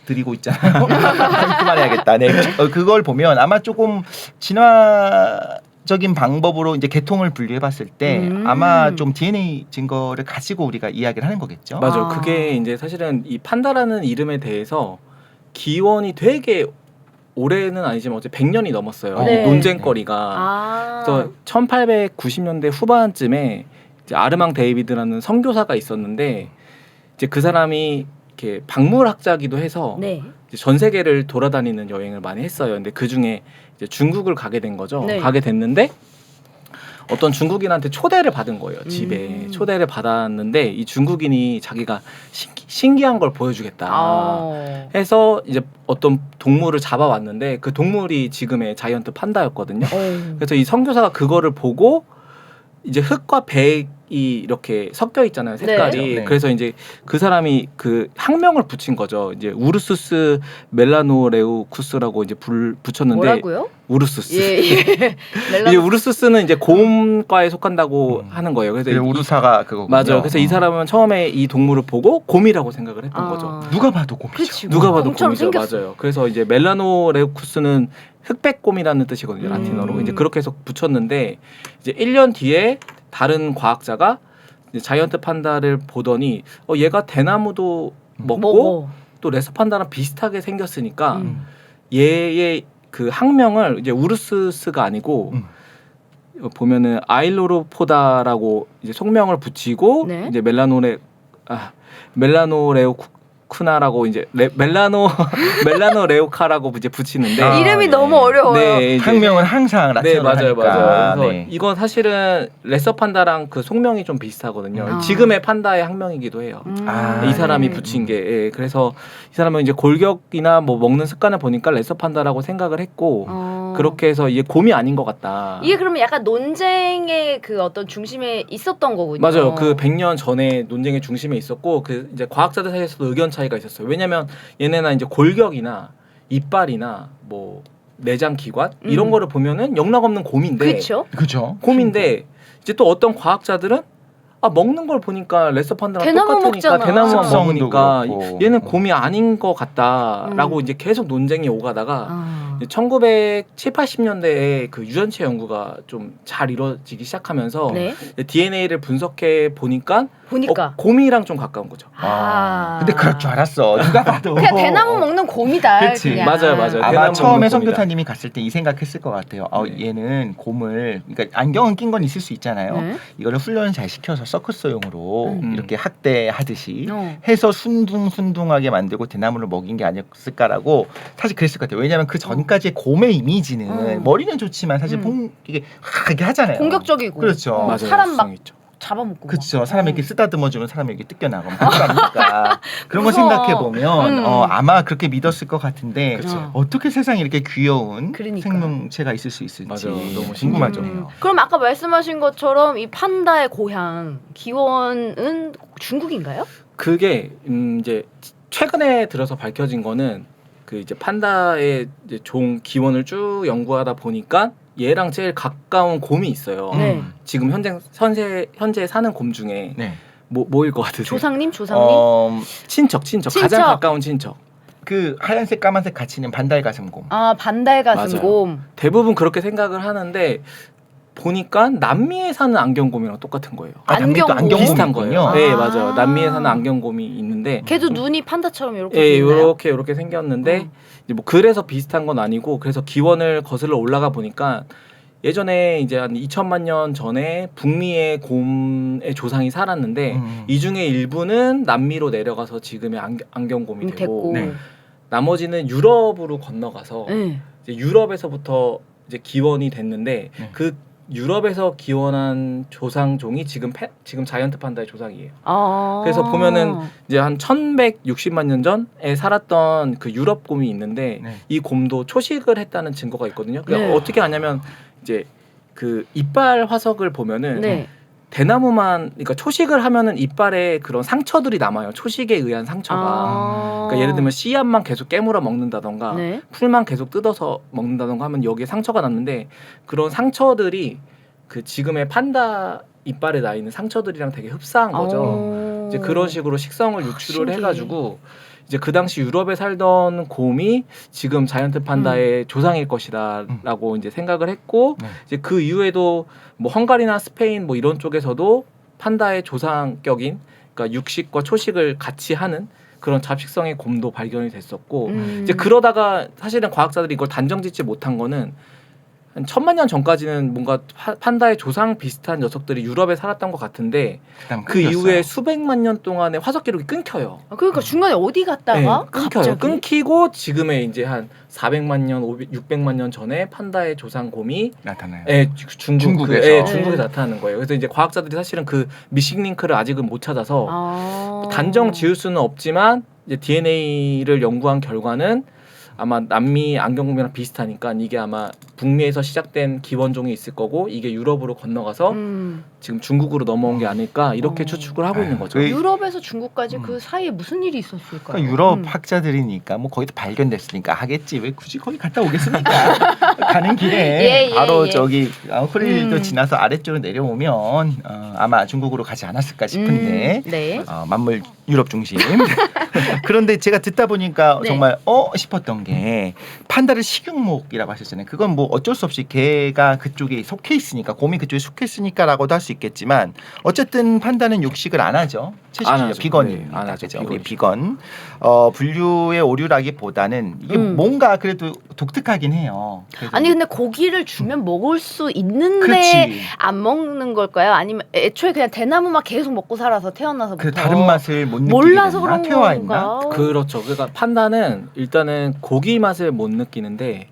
드리고 있잖아요. 그만해야겠다. 네, 그걸 보면 아마 조금 진화적인 방법으로 이제 계통을 분류해봤을 때 아마 좀 DNA 증거를 가지고 우리가 이야기를 하는 거겠죠. 맞아요. 아. 그게 이제 사실은 이 판다라는 이름에 대해서 기원이 되게 올해는 아니지만 어째 100년이 넘었어요. 네. 이 논쟁거리가. 아. 그래서 1890년대 후반쯤에 이제 아르망 데이비드라는 선교사가 있었는데 이제 그 사람이 이렇게 박물학자기도 해서 네. 이제 전 세계를 돌아다니는 여행을 많이 했어요. 근데 그 중에 이제 중국을 가게 된 거죠. 네. 가게 됐는데 어떤 중국인한테 초대를 받은 거예요. 집에 초대를 받았는데 이 중국인이 자기가 신기한 걸 보여주겠다. 아. 해서 이제 어떤 동물을 잡아왔는데 그 동물이 지금의 자이언트 판다였거든요. 그래서 이 선교사가 그거를 보고 이제 흑과 백이 이렇게 섞여 있잖아요, 색깔이. 네. 그래서 이제 그 사람이 그 학명을 붙인 거죠. 이제 우르수스 멜라노레우쿠스라고 이제 붙였는데 뭐라고요? 우르수스. 예. 이 우르수스는 이제 곰과에 속한다고 하는 거예요. 그래서 우루사가 그거군요. 맞아요. 그래서 이 사람은 처음에 이 동물을 보고 곰이라고 생각을 했던 아. 거죠. 누가 봐도 곰이죠. 그치. 누가 봐도 곰처럼 곰이죠. 생겼어. 맞아요. 그래서 이제 멜라노레우쿠스는 흑백곰이라는 뜻이거든요. 라틴어로. 이제 그렇게 해서 붙였는데 이제 1년 뒤에 다른 과학자가 이제 자이언트 판다를 보더니 얘가 대나무도 먹고 또 레서 판다랑 비슷하게 생겼으니까 얘의 그 학명을 이제 우르스스가 아니고 보면은 아일로로포다라고 이제 속명을 붙이고 네. 이제 멜라노레오쿠나라고 이제 멜라노레오카라고 이제 붙이는데 아, 이름이 네. 너무 어려워요. 네, 이제 학명은 항상 네, 라틴어로 맞아요, 하니까. 맞아요. 그래서 네. 이건 사실은 레서 판다랑 그 속명이 좀 비슷하거든요. 아. 지금의 판다의 학명이기도 해요. 아, 이 사람이 네. 붙인 게 예, 그래서 이 사람은 이제 골격이나 뭐 먹는 습관을 보니까 레서 판다라고 생각을 했고 그렇게 해서 이게 곰이 아닌 것 같다. 이게 그러면 약간 논쟁의 그 어떤 중심에 있었던 거군요. 맞아요. 그 100년 전에 논쟁의 중심에 있었고 그 이제 과학자들 사이에서도 의견 차이가 있었어요. 왜냐하면 얘네나 이제 골격이나 이빨이나 뭐 내장 기관 이런 거를 보면은 영락없는 곰인데 그렇죠. 그죠. 곰인데 이제 또 어떤 과학자들은 먹는 걸 보니까 레서 판다랑 대나무 똑같으니까 먹잖아. 대나무만 습성도 먹으니까 그렇고. 얘는 곰이 아닌 것 같다라고 이제 계속 논쟁이 오가다가 아. 1970, 80년대에 그 유전체 연구가 좀 잘 이루어지기 시작하면서 네. DNA를 분석해 보니까 곰이랑 좀 가까운 거죠. 근데 그럴 줄 알았어. 누가 봐도. 그냥 대나무 먹는 곰이다. 그치. 그냥. 맞아요, 맞아요. 아마 대나무 처음에 먹는 선교사님이 갔을 때 이 생각했을 것 같아요. 네. 얘는 곰을 그러니까 안경은 낀 건 있을 수 있잖아요. 네. 이거를 훈련을 잘 시켜서 서커스용으로 이렇게 학대하듯이 어. 해서 순둥순둥하게 만들고 대나무를 먹인 게 아니었을까라고 사실 그랬을 것 같아요. 왜냐하면 그 전까지의 곰의 이미지는 머리는 좋지만 사실 이게 하잖아요. 공격적이고. 그렇죠. 맞아요. 사람 막 특성이 있죠. 잡아먹고. 그렇죠. 사람에게 쓰다듬어주면 사람에게 뜯겨나고 그러니까 그런 거 무서워. 생각해 보면 아마 그렇게 믿었을 것 같은데 그쵸. 어떻게 세상에 이렇게 귀여운 그러니까. 생명체가 있을 수 있을지 맞아요. 너무 궁금하죠. 그럼 아까 말씀하신 것처럼 이 판다의 고향 기원은 중국인가요? 그게 이제 최근에 들어서 밝혀진 거는 그 이제 판다의 이제 종 기원을 쭉 연구하다 보니까 얘랑 제일 가까운 곰이 있어요. 네. 지금 현재 사는 곰 중에 네. 뭐일 것 같으세요? 조상님? 친척 가장 가까운 친척. 그 하얀색 까만색 같이 있는 반달 가슴곰. 아, 반달 가슴곰. 대부분 그렇게 생각을 하는데 보니까 남미에 사는 안경곰이랑 똑같은 거예요. 안경곰. 안경곰이 비슷한 거예요. 있군요. 네, 아. 맞아요. 남미에 사는 안경곰이 있는데 걔도 눈이 판다처럼 이렇게 예, 있나요? 이렇게 생겼는데 이제 뭐 그래서 비슷한 건 아니고 그래서 기원을 거슬러 올라가 보니까 예전에 이제 한 2천만 년 전에 북미의 곰의 조상이 살았는데 이 중에 일부는 남미로 내려가서 지금의 안경곰이 되고 네. 나머지는 유럽으로 건너가서 네. 이제 유럽에서부터 이제 기원이 됐는데 네. 그 유럽에서 기원한 조상종이 지금 자이언트 판다의 조상이에요. 아. 그래서 보면은 이제 한 1160만 년 전에 살았던 그 유럽 곰이 있는데 네. 이 곰도 초식을 했다는 증거가 있거든요. 그러니까 네. 어떻게 하냐면 이제 그 이빨 화석을 보면은 네. 대나무만 그러니까 초식을 하면은 이빨에 그런 상처들이 남아요. 초식에 의한 상처가. 그러니까 예를 들면 씨앗만 계속 깨물어 먹는다던가 네. 풀만 계속 뜯어서 먹는다던가 하면 여기에 상처가 났는데 그런 상처들이 그 지금의 판다 이빨에 나 있는 상처들이랑 되게 흡사한 거죠. 이제 그런 식으로 식성을 유출을 신기해. 해가지고 이제 그 당시 유럽에 살던 곰이 지금 자이언트 판다의 조상일 것이다라고 이제 생각을 했고 네. 이제 그 이후에도 뭐 헝가리나 스페인 뭐 이런 쪽에서도 판다의 조상격인 그러니까 육식과 초식을 같이 하는 그런 잡식성의 곰도 발견이 됐었고 이제 그러다가 사실은 과학자들이 이걸 단정짓지 못한 거는 한 1000만 년 전까지는 뭔가 판다의 조상 비슷한 녀석들이 유럽에 살았던 것 같은데 그다음 그 끊겼어요. 이후에 수백만 년 동안의 화석 기록이 끊겨요. 그러니까 중간에 어디 갔다가 네, 끊겨요. 갑자기? 끊기고 지금의 이제 한 400만 년, 600만 년 전에 판다의 조상 곰이 나타나요. 중국에서 네. 중국에 나타나는 거예요. 그래서 이제 과학자들이 사실은 그 미싱 링크를 아직은 못 찾아서 단정 지을 수는 없지만 이제 DNA를 연구한 결과는 아마 남미 안경곰이랑 비슷하니까 이게 아마 북미에서 시작된 기원종이 있을 거고 이게 유럽으로 건너가서 지금 중국으로 넘어온 게 아닐까 이렇게 추측을 하고 있는 거죠. 그 유럽에서 중국까지 그 사이에 무슨 일이 있었을까요? 그러니까 유럽 학자들이니까 뭐 거기서 발견됐으니까 하겠지 왜 굳이 거기 갔다 오겠습니까? 가는 길에 예, 바로 예. 저기 호릴도 지나서 아래쪽으로 내려오면 아마 중국으로 가지 않았을까 싶은데 네. 만물 유럽 중심. 그런데 제가 듣다 보니까 네. 정말 싶었던 게 판다를 식용목이라고 하셨잖아요. 그건 뭐 어쩔 수 없이 개가 그쪽에 속해 있으니까 곰이 그쪽에 속해 있으니까라고도 할 수 있겠지만 어쨌든 판다는 육식을 안 하죠. 안 채식주의자 하죠. 비건입니다. 네, 안 하죠. 그죠? 우리 비건. 분류의 오류라기보다는 이게 뭔가 그래도 독특하긴 해요. 그래서 아니 근데 고기를 주면 먹을 수 있는데 그렇지. 안 먹는 걸까요? 아니면 애초에 그냥 대나무만 계속 먹고 살아서 태어나서부터 그 다른 맛을 못 느끼게 몰라서 됐나? 그런 태화 있나? 건가? 그렇죠. 그러니까 판다는 일단은 고기 맛을 못 느끼는데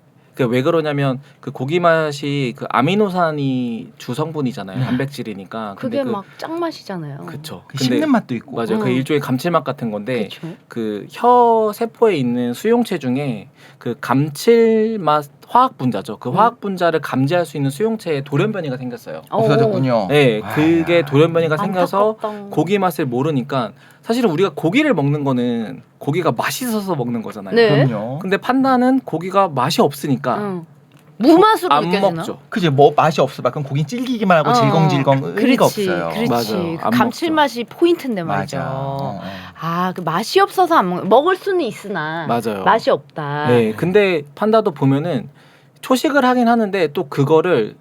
왜 그러냐면 그 고기 맛이 그 아미노산이 주 성분이잖아요. 단백질이니까. 그게 근데 막 짱맛이잖아요. 그쵸. 그 씹는 맛도 있고. 맞아요. 그 일종의 감칠맛 같은 건데 그렇죠. 그 혀 세포에 있는 수용체 중에 그 감칠맛 화학 분자죠. 그 화학 분자를 감지할 수 있는 수용체에 돌연변이가 생겼어요. 없어졌군요. 네, 그게 돌연변이가 생겨서 안타깝다. 고기 맛을 모르니까 사실은 우리가 고기를 먹는 거는 고기가 맛있어서 먹는 거잖아요. 네. 그럼요. 근데 판다는 고기가 맛이 없으니까 응. 무맛으로 안 느껴지나? 먹죠. 그죠. 뭐 맛이 없어. 그럼 고긴 질기기만 하고 질겅질겅 의미가 그렇지, 없어요. 그렇지. 맞아요. 그 안 감칠맛이 포인트인데 말이죠. 맞아. 아, 그 맛이 없어서 안 먹을 수는 있으나 맞아요. 맛이 없다. 네, 근데 판다도 보면은 초식을 하긴 하는데 또 그거를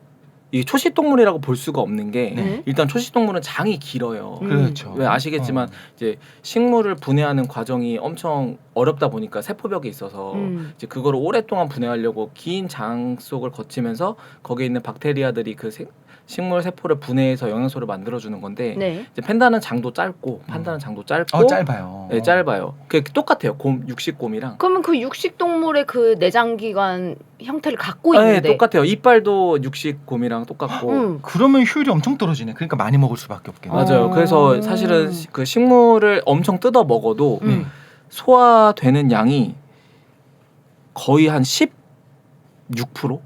이 초식 동물이라고 볼 수가 없는 게 네. 일단 초식 동물은 장이 길어요. 그렇죠. 왜 아시겠지만 이제 식물을 분해하는 과정이 엄청 어렵다 보니까 세포벽이 있어서 이제 그거를 오랫동안 분해하려고 긴 장 속을 거치면서 거기에 있는 박테리아들이 그 식물 세포를 분해해서 영양소를 만들어주는 건데 네. 이제 팬다는 장도 짧고 판다는 장도 짧고 짧아요. 네, 짧아요. 그게 똑같아요. 육식곰이랑. 그러면 그 육식 동물의 그 내장기관 형태를 갖고 네, 있는데 똑같아요. 이빨도 육식곰이랑 똑같고. 그러면 효율이 엄청 떨어지네. 그러니까 많이 먹을 수밖에 없겠네. 맞아요. 그래서 사실은 그 식물을 엄청 뜯어 먹어도 음. 소화되는 양이 거의 한 16%?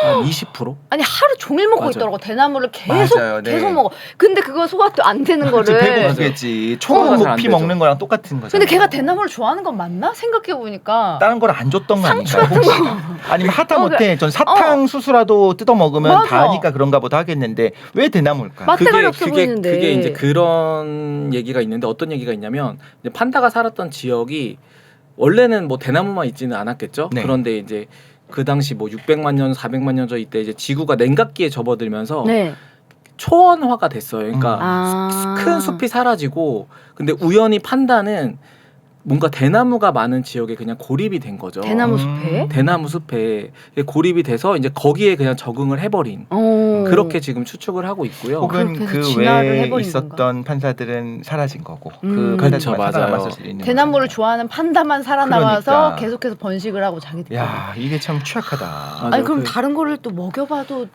한 20%? 아니 하루 종일 먹고 맞아요. 있더라고. 대나무를 계속 맞아요, 네. 계속 먹어. 근데 그거 소화도 안 되는 거를. 배고프겠지. 초밥 소화가 잘안 목피 되죠. 먹는 거랑 똑같은 거잖아. 근데 걔가 대나무를 좋아하는 건 맞나? 생각해 보니까. 다른 걸 안 줬던 거 상추 아닌가요? 같은 혹시? 아니면 하다 어, 못해 전 사탕 수수라도 뜯어 먹으면 맞아. 다 하니까 그런가 보다 하겠는데 왜 대나무일까? 맛대가리 없어 보이는데. 그게 이제 그런 얘기가 있는데 어떤 얘기가 있냐면 이제 판다가 살았던 지역이 원래는 뭐 대나무만 있지는 않았겠죠. 네. 그런데 이제 그 당시 뭐 600만 년, 400만 년 전 이때 이제 지구가 냉각기에 접어들면서 네. 초원화가 됐어요. 그러니까 아. 큰 숲이 사라지고 근데 우연히 판다는 뭔가 대나무가 많은 지역에 그냥 고립이 된 거죠. 대나무 숲에. 대나무 숲에 고립이 돼서 이제 거기에 그냥 적응을 해버린 그렇게 지금 추측을 하고 있고요. 혹은 그렇게 해서 그 진화를 외에 해버린 있었던 판사들은 사라진 거고 음. 그 그렇죠, 판사들만 맞아요. 살아남았을 수도 있는 대나무를 거잖아요. 좋아하는 판다만 살아남아서 그러니까. 계속해서 번식을 하고 자기들이. 야 이게 참 취약하다. 맞아요. 아니 그럼 그- 다른 거를 또 먹여봐도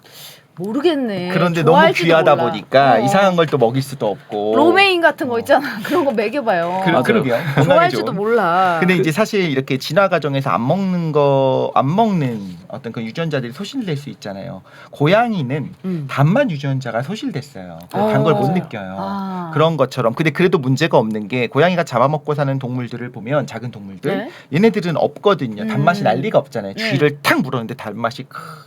모르겠네. 그런데 너무 좋아할지도 귀하다 몰라. 보니까 이상한 걸 또 먹일 수도 없고. 로메인 같은 거 있잖아. 그런 거 먹여봐요. 맞아요. 그러게요. 좋아할지도 몰라. 근데 이제 사실 이렇게 진화 과정에서 안 먹는 어떤 그 유전자들이 소실될 수 있잖아요. 고양이는 단맛 유전자가 소실됐어요. 단 걸 못 느껴요. 아. 그런 것처럼. 근데 그래도 문제가 없는 게 고양이가 잡아먹고 사는 동물들을 보면 작은 동물들 네. 얘네들은 없거든요. 단맛이 날 리가 없잖아요. 네. 쥐를 탁 물었는데 단맛이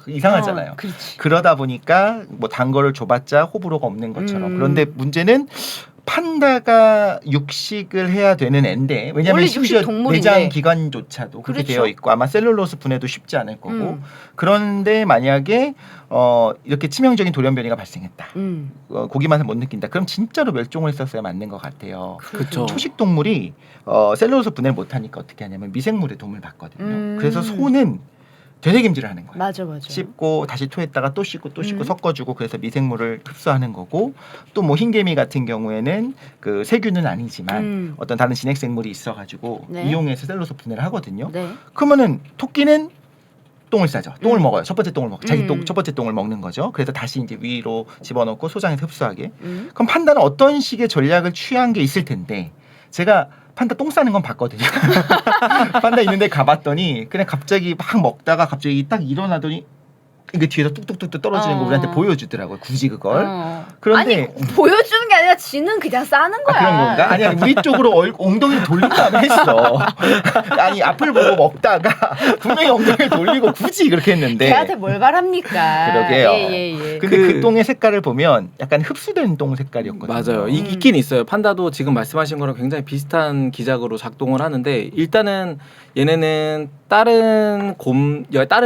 이상하잖아요. 그렇지. 그러다 보니까 뭐 단 거를 줘봤자 호불호가 없는 것처럼. 그런데 문제는 판다가 육식을 해야 되는 앤데 왜냐하면 원래 심지어 육식 동물인데. 내장 기관조차도 그렇게 그렇죠. 되어 있고 아마 셀룰로스 분해도 쉽지 않을 거고 그런데 만약에 이렇게 치명적인 돌연변이가 발생했다. 고기 맛을 못 느낀다. 그럼 진짜로 멸종을 했었어야 맞는 것 같아요. 그렇죠. 초식 동물이 셀룰로스 분해를 못하니까 어떻게 하냐면 미생물의 도움을 받거든요. 그래서 소는 되새김질을 하는 거예요. 맞아. 씹고 다시 토했다가 또 씹고 또 씹고 섞어주고 그래서 미생물을 흡수하는 거고 또 뭐 흰개미 같은 경우에는 그 세균은 아니지만 어떤 다른 진핵생물이 있어가지고 네. 이용해서 셀룰로스 분해를 하거든요. 네. 그러면은 토끼는 똥을 싸죠. 똥을 먹어요. 첫 번째 똥을 먹고 자기 음. 첫 번째 똥을 먹는 거죠. 그래서 다시 이제 위로 집어넣고 소장에서 흡수하게. 그럼 판다는 어떤 식의 전략을 취한 게 있을 텐데 제가 판다 똥 싸는 건 봤거든요. 판다 있는데 가봤더니 그냥 갑자기 막 먹다가 갑자기 딱 일어나더니 이게 뒤에서 뚝뚝뚝뚝 떨어지는 거 우리한테 보여주더라고요. 굳이 그걸. 그런데 아니 보여주는 게 아니라 지는 그냥 싸는 거야. 그런 건가? 아니 우리 쪽으로 엉덩이를 돌린 다음에 했어. 아니 앞을 보고 먹다가 분명히 엉덩이를 돌리고 굳이 그렇게 했는데. 걔한테 뭘 바랍니까? 그러게요. 예. 근데 그 똥의 색깔을 보면 약간 흡수된 똥 색깔이었거든요. 맞아요. 있긴 있어요. 판다도 지금 말씀하신 거랑 굉장히 비슷한 기작으로 작동을 하는데 일단은 얘네는 다른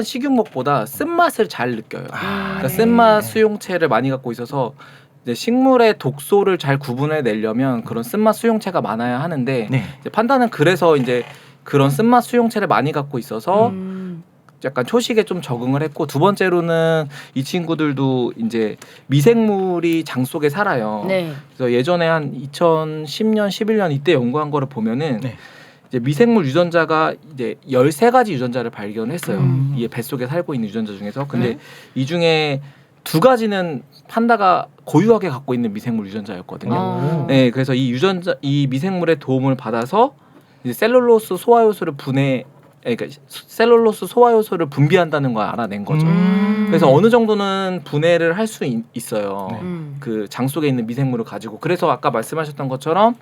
식용목보다 쓴맛을 잘 느껴요. 그러니까 쓴맛 수용체를 많이 갖고 있어서 이제 식물의 독소를 잘 구분해 내려면 그런 쓴맛 수용체가 많아야 하는데 네. 이제 판다는 그래서 이제 그런 쓴맛 수용체를 많이 갖고 있어서 약간 초식에 좀 적응을 했고 두 번째로는 이 친구들도 이제 미생물이 장 속에 살아요. 네. 그래서 예전에 한 2010년, 11년 이때 연구한 거를 보면은 네. 이제 미생물 유전자가 이제 13가지 유전자를 발견했어요. 이 뱃속에 살고 있는 유전자 중에서. 근데 이 중에 2가지는 판다가 고유하게 갖고 있는 미생물 유전자였거든요. 네, 그래서 이 미생물의 도움을 받아서 이제 셀룰로스 소화 요소를 그러니까 셀룰로스 소화 요소를 분비한다는 걸 알아낸 거죠. 그래서 어느 정도는 분해를 할 수 있어요. 그 장 속에 있는 미생물을 가지고. 그래서 아까 말씀하셨던 것처럼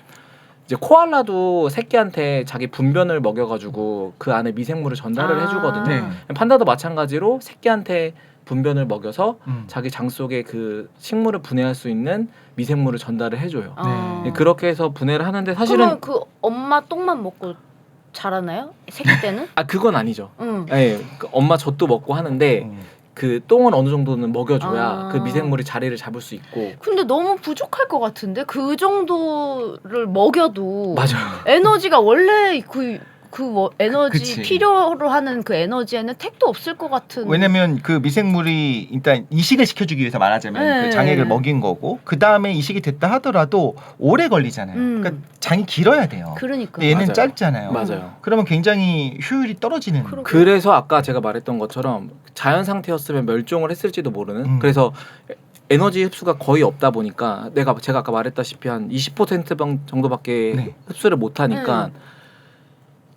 이제 코알라도 새끼한테 자기 분변을 먹여가지고 그 안에 미생물을 전달을 해주거든요. 네. 판다도 마찬가지로 새끼한테 분변을 먹여서 자기 장 속에 그 식물을 분해할 수 있는 미생물을 전달을 해줘요. 네. 그렇게 해서 분해를 하는데 사실은 그러면 그 엄마 똥만 먹고 자라나요? 새끼 때는? 그건 아니죠. 네, 그 엄마 젖도 먹고 하는데 그 똥은 어느 정도는 먹여줘야 그 미생물이 자리를 잡을 수 있고. 근데 너무 부족할 것 같은데 그 정도를 먹여도 맞아요. 에너지가 원래 에너지 그치. 필요로 하는 그 에너지에는 택도 없을 것 같은. 왜냐면 그 미생물이 일단 이식을 시켜주기 위해서 말하자면 네. 그 장액을 먹인 거고 그 다음에 이식이 됐다 하더라도 오래 걸리잖아요. 그러니까 장이 길어야 돼요. 그러니까. 근데 얘는 맞아요. 짧잖아요. 맞아요. 그러면 굉장히 효율이 떨어지는. 그래서 아까 제가 말했던 것처럼 자연 상태였으면 멸종을 했을지도 모르는. 그래서 에너지 흡수가 거의 없다 보니까 제가 아까 말했다시피 한 20% 정도밖에 네. 흡수를 못 하니까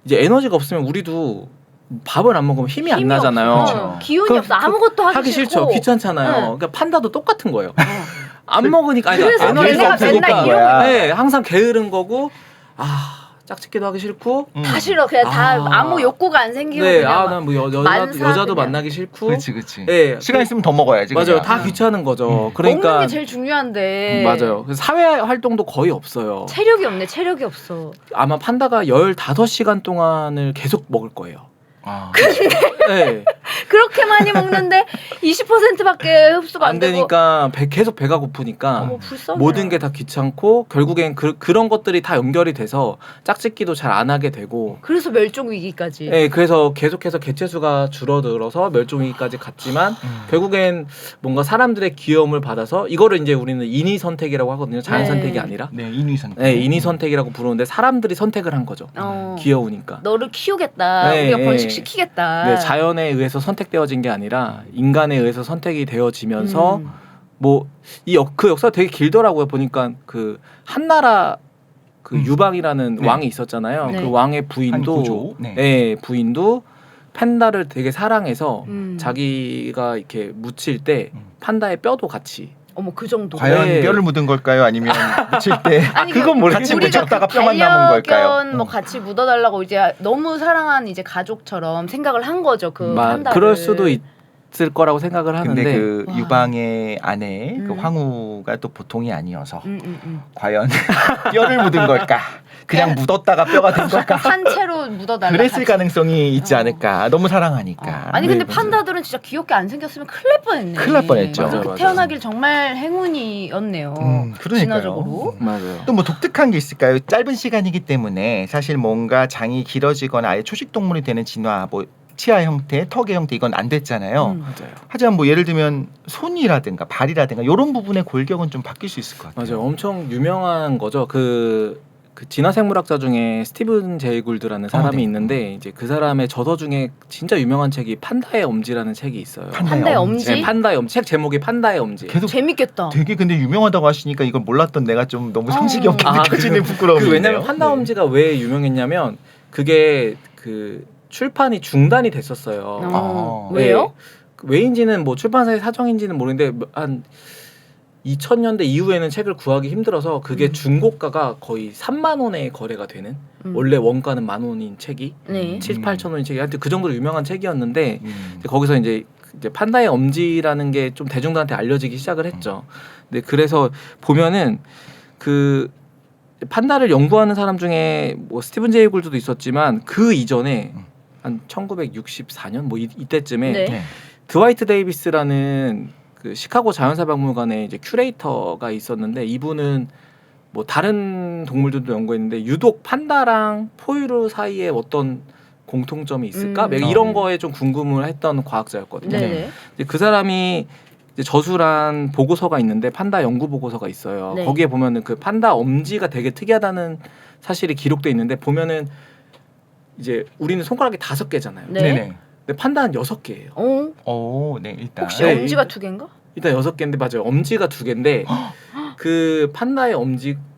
이제 에너지가 없으면 우리도 밥을 안 먹으면 힘이 안 나잖아요. 그렇죠. 기운이 없어. 아무것도 하기 싫죠. 싫고. 귀찮잖아요. 네. 그러니까 판다도 똑같은 거예요. 안 먹으니까 그래서 에너지가 걔네가 맨날 없으니까 이러고 네, 항상 게으른 거고 짝짓기도 하기 싫고 다 싫어. 그냥 다 아무 욕구가 안 생기고 네, 그냥 막 난 뭐 만사 여자도 그냥. 만나기 싫고 그렇지. 네, 시간 있으면 더 먹어야지. 맞아요. 그냥. 다 귀찮은 거죠. 먹는 그러니까 게 제일 중요한데. 맞아요. 그래서 사회 활동도 거의 없어요. 체력이 없네. 체력이 없어. 아마 판다가 15시간 동안을 계속 먹을 거예요. 네. 그렇게 많이 먹는데 20%밖에 흡수가 안, 안 되고. 되니까 계속 배가 고프니까 어머, 불쌍해. 모든 게 다 귀찮고 결국엔 그런 것들이 다 연결이 돼서 짝짓기도 잘 안 하게 되고 그래서 멸종 위기까지. 네, 그래서 계속해서 개체수가 줄어들어서 멸종 위기까지 갔지만 결국엔 뭔가 사람들의 귀여움을 받아서 이거를 이제 우리는 인위 선택이라고 하거든요. 자연 네. 선택이 아니라. 네, 인위 선택. 네, 인위 선택이라고 부르는데 사람들이 선택을 한 거죠. 귀여우니까. 너를 키우겠다. 네, 우리가 네. 번식시키겠다. 네, 자연에 의해서 선택되어진 게 아니라 인간에 의해서 선택이 되어지면서 뭐 그 역사가 되게 길더라고요. 보니까 그 한나라 그 유방이라는 네. 왕이 있었잖아요. 네. 그 왕의 부인도 한구조. 네. 네, 부인도 판다를 되게 사랑해서 음. 자기가 이렇게 묻힐 때 판다의 뼈도 같이 어머 그 정도. 과연 네. 뼈를 묻은 걸까요? 아니면 묻힐 때 아니, 그건 모르겠는데 같이 묻혔다가 뼈만 남은 걸까요? 반려견 뭐 같이 묻어달라고 이제 너무 사랑한 이제 가족처럼 생각을 한 거죠 그 판다를. 그럴 수도 있을 거라고 생각을 하는데 근데 그 와. 유방의 안에 그 음. 황후가 또 보통이 아니어서 음. 과연 뼈를 묻은 걸까? 그냥 묻었다가 뼈가 된 걸까? 산채로 묻어달라. 그랬을 같이. 가능성이 있지 어. 않을까? 너무 사랑하니까. 아니 근데 네, 맞아요. 판다들은 진짜 귀엽게 안 생겼으면 큰일 날 뻔했네. 큰일 날 뻔했죠. 맞아요, 그렇게 맞아요. 태어나길 정말 행운이었네요. 그러니까요. 진화적으로. 맞아요. 또 뭐 독특한 게 있을까요? 짧은 시간이기 때문에 사실 뭔가 장이 길어지거나 아예 초식 동물이 되는 진화, 뭐 치아 형태, 턱의 형태 이건 안 됐잖아요. 맞아요. 하지만 뭐 예를 들면 손이라든가 발이라든가 이런 부분의 골격은 좀 바뀔 수 있을 것 같아요. 맞아요. 엄청 유명한 거죠. 그 진화생물학자 중에 스티븐 제이 굴드라는 사람이 네. 있는데 이제 그 사람의 저서 중에 진짜 유명한 책이 판다의 엄지라는 책이 있어요. 판다의 엄지? 네, 판다의 엄지. 책 제목이 판다의 엄지. 계속 재밌겠다. 되게 근데 유명하다고 하시니까 이걸 몰랐던 내가 좀 너무 상식이 없게 아, 느껴지는 부끄러움이 왜냐면 판다 엄지가 왜 유명했냐면 그게 그 출판이 중단이 됐었어요. 아. 왜요? 네. 왜인지는 뭐 출판사의 사정인지는 모르는데 한 2000년대 이후에는 책을 구하기 힘들어서 그게 중고가가 거의 3만 원에 거래가 되는 원래 원가는 1,000,000원인 책이 네. 7,000~8,000원인 책이 하여튼 그 정도로 유명한 책이었는데 음. 이제 거기서 이제 판다의 엄지라는 게 좀 대중들한테 알려지기 시작을 했죠. 근데 그래서 보면은 그 판다를 연구하는 사람 중에 뭐 스티븐 제이 굴드도 있었지만 그 이전에 한 1964년 뭐 이때쯤에 네. 네. 드와이트 데이비스라는 그 시카고 자연사박물관에 이제 큐레이터가 있었는데 이분은 뭐 다른 동물들도 연구했는데 유독 판다랑 포유류 사이에 어떤 공통점이 있을까? 이런 거에 좀 궁금을 했던 과학자였거든요. 네네. 이제 그 사람이 이제 저술한 보고서가 있는데 판다 연구 보고서가 있어요. 네. 거기에 보면은 그 판다 엄지가 되게 특이하다는 사실이 기록돼 있는데 보면은 이제 우리는 손가락이 5개잖아요. 네. 네네. 근데 판다는 6개예요. 오, 네 일단. 혹시 네. 엄지가 2개인가? 일단 6개인데 맞아요. 엄지가 2개인데 그 판다의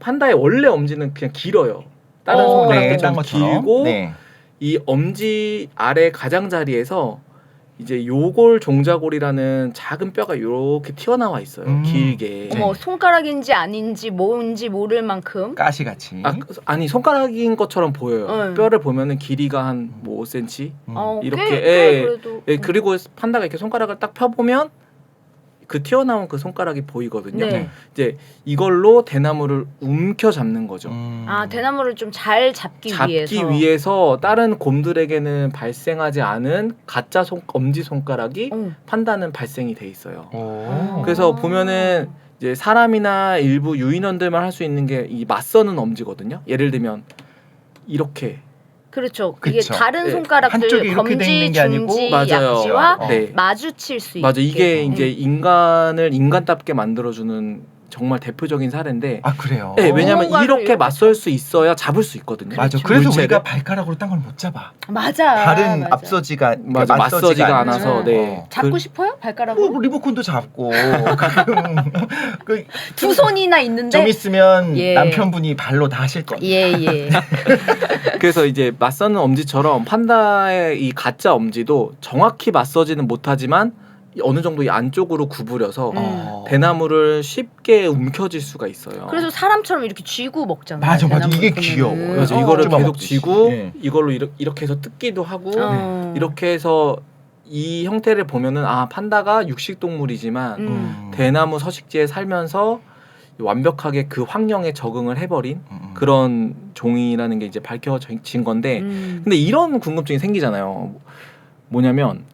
판다의 원래 엄지는 그냥 길어요. 다른 어, 손가락이 네, 좀 딴 것처럼. 길고 네. 이 엄지 아래 가장자리에서 이제 요골 종자골이라는 작은 뼈가 이렇게 튀어나와 있어요. 길게. 어머 손가락인지 아닌지 뭔지 모를 만큼. 가시같이. 아니 손가락인 것처럼 보여요. 응. 뼈를 보면은 길이가 한 뭐 5cm. 이렇게, 꽤 예. 그래도. 예, 그리고 판다가 이렇게 손가락을 딱 펴보면 그 튀어나온 그 손가락이 보이거든요. 네. 이제 이걸로 대나무를 움켜 잡는 거죠. 아 대나무를 좀 잘 잡기 위해서. 다른 곰들에게는 발생하지 않은 가짜 엄지 손가락이 판다는 발생이 돼 있어요. 오. 그래서 보면은 이제 사람이나 일부 유인원들만 할 수 있는 게 이 맞서는 엄지거든요. 예를 들면 이렇게 그렇죠. 그쵸. 이게 다른 네. 손가락들 한쪽이 이렇게 돼 있는 검지, 게 아니고 중지, 맞아요. 약지와 네. 마주칠 수 있게. 맞아 이게 응. 이제 인간을 인간답게 만들어주는 정말 대표적인 사례인데 아 그래요. 네, 왜냐하면 뭔가를 이렇게 이렇게 맞설 수 있어야 잡을 수 있거든요. 맞아. 그래서 물체를. 우리가 발가락으로 딴 걸 못 잡아. 맞아. 다른 맞아. 앞서지가 맞아, 맞서지가 않아서 네. 잡고 싶어요? 발가락으로? 뭐 리모컨도 잡고 가끔 그 두 손이나 있는데. 좀 있으면 예. 남편분이 발로 다 하실 겁니다. 예. 그래서 이제 맞서는 엄지처럼 판다의 이 가짜 엄지도 정확히 맞서지는 못하지만 어느 정도 이 안쪽으로 구부려서 대나무를 쉽게 움켜쥘 수가 있어요. 그래서 사람처럼 이렇게 쥐고 먹잖아요. 맞아. 대나무를 이게 보면은. 귀여워. 그래서 이거를 좀 계속 먹듯이. 쥐고 예. 이걸로 이렇게 해서 뜯기도 하고 어. 이렇게 해서 이 형태를 보면은 아 판다가 육식 동물이지만 대나무 서식지에 살면서 완벽하게 그 환경에 적응을 해버린 그런 종이라는 게 이제 밝혀진 건데 근데 이런 궁금증이 생기잖아요. 뭐냐면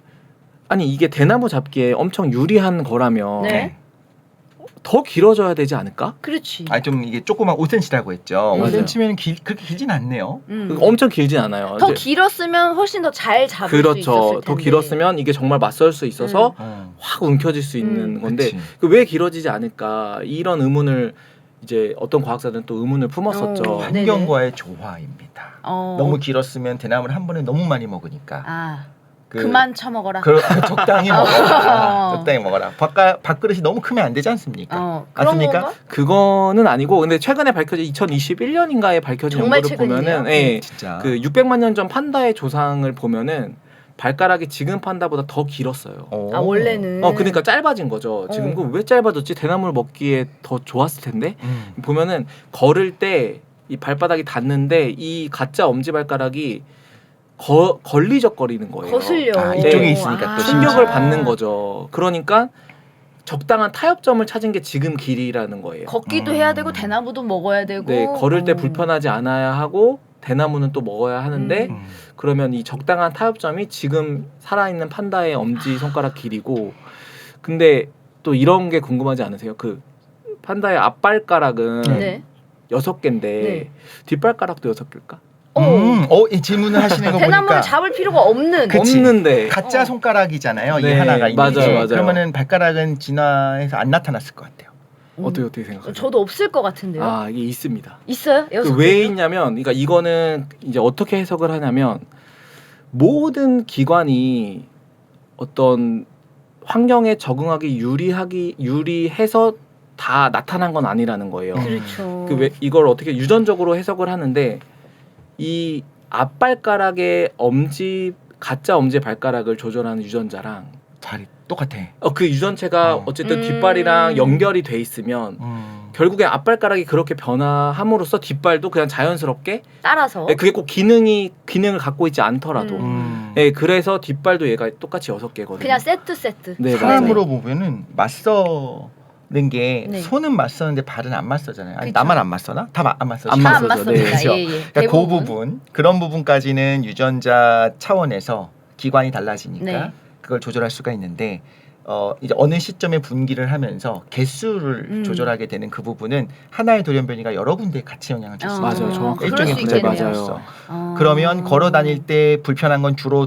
아니 이게 대나무 잡기에 엄청 유리한 거라면 네. 더 길어져야 되지 않을까? 그렇지. 아 좀 이게 조그만 5cm라고 했죠. 맞아요. 5cm면 그렇게 길진 않네요. 엄청 길진 않아요. 더 이제 길었으면 훨씬 더 잘 잡을 수 있었을 그렇죠. 텐데. 더 길었으면 이게 정말 맞설 수 있어서 확 움켜질 수 있는 건데 그치. 왜 길어지지 않을까 이런 의문을 이제 어떤 과학자들은 또 의문을 품었었죠. 환경과의 조화입니다. 너무 길었으면 대나무를 한 번에 너무 많이 먹으니까. 그만 처먹어라. 적당히 먹어라. 적당히 먹어라. 밥그릇이 너무 크면 안 되지 않습니까? 맞습니까? 그거는 아니고 근데 최근에 밝혀진 2021년인가에 밝혀진 정말 연구를 보면은 최근이네요? 예, 진짜. 그 600만 년 전 판다의 조상을 보면은 발가락이 지금 판다보다 더 길었어요. 오. 아 원래는. 그러니까 짧아진 거죠. 지금 그 왜 짧아졌지? 대나무를 먹기에 더 좋았을 텐데. 보면은 걸을 때 이 발바닥이 닿는데 이 가짜 엄지 발가락이 걸리적거리는 거예요. 거슬려. 아, 이쪽에 이쪽에 있으니까 또 충격을 아. 받는 거죠. 그러니까 적당한 타협점을 찾은 게 지금 길이라는 거예요. 걷기도 해야 되고 대나무도 먹어야 되고. 네, 걸을 때 불편하지 않아야 하고 대나무는 또 먹어야 하는데 그러면 이 적당한 타협점이 지금 살아있는 판다의 엄지 손가락 길이고 근데 또 이런 게 궁금하지 않으세요? 그 판다의 앞발가락은 네. 6개인데 네. 뒷발가락도 6개일까? 이 질문을 하시는 거 대나무를 보니까 잡을 필요가 없는. 그치. 없는데 가짜 손가락이잖아요. 이 네, 하나가 있는 맞아요, 게. 맞아요. 그러면은 발가락은 진화해서 안 나타났을 것 같아요. 어떻게 생각하세요? 저도 없을 것 같은데요. 아 이게 있습니다. 있어요? 그 왜 있냐면, 그러니까 이거는 이제 어떻게 해석을 하냐면 모든 기관이 어떤 환경에 적응하기 유리해서 다 나타난 건 아니라는 거예요. 그렇죠. 그 왜 이걸 어떻게 유전적으로 해석을 하는데 이 앞발가락의 가짜 엄지 발가락을 조절하는 유전자랑 자리 똑같아. 그 유전체가 어쨌든 뒷발이랑 연결이 돼 있으면 결국에 앞발가락이 그렇게 변화함으로써 뒷발도 그냥 자연스럽게 따라서. 그게 꼭 기능을 갖고 있지 않더라도 그래서 뒷발도 얘가 똑같이 6개거든요. 그냥 세트. 네, 사람으로 보면은 맞서는 게 네. 손은 맞서는데 발은 안 맞서잖아요. 아니, 그쵸. 나만 안 맞서나? 다 안 맞서. 안 다 안 맞서죠. 맞습니다. 그렇죠. 예. 그러니까 대부분. 그 부분 그런 부분까지는 유전자 차원에서 기관이 달라지니까 네. 그걸 조절할 수가 있는데 이제 어느 시점에 분기를 하면서 개수를 조절하게 되는 그 부분은 하나의 돌연변이가 여러 군데 같이 영향을 줄 수 있어요. 맞아요. 정확하게. 일종의 그럴 수 구조에 있겠네요. 맞아요. 그러면 걸어 다닐 때 불편한 건 주로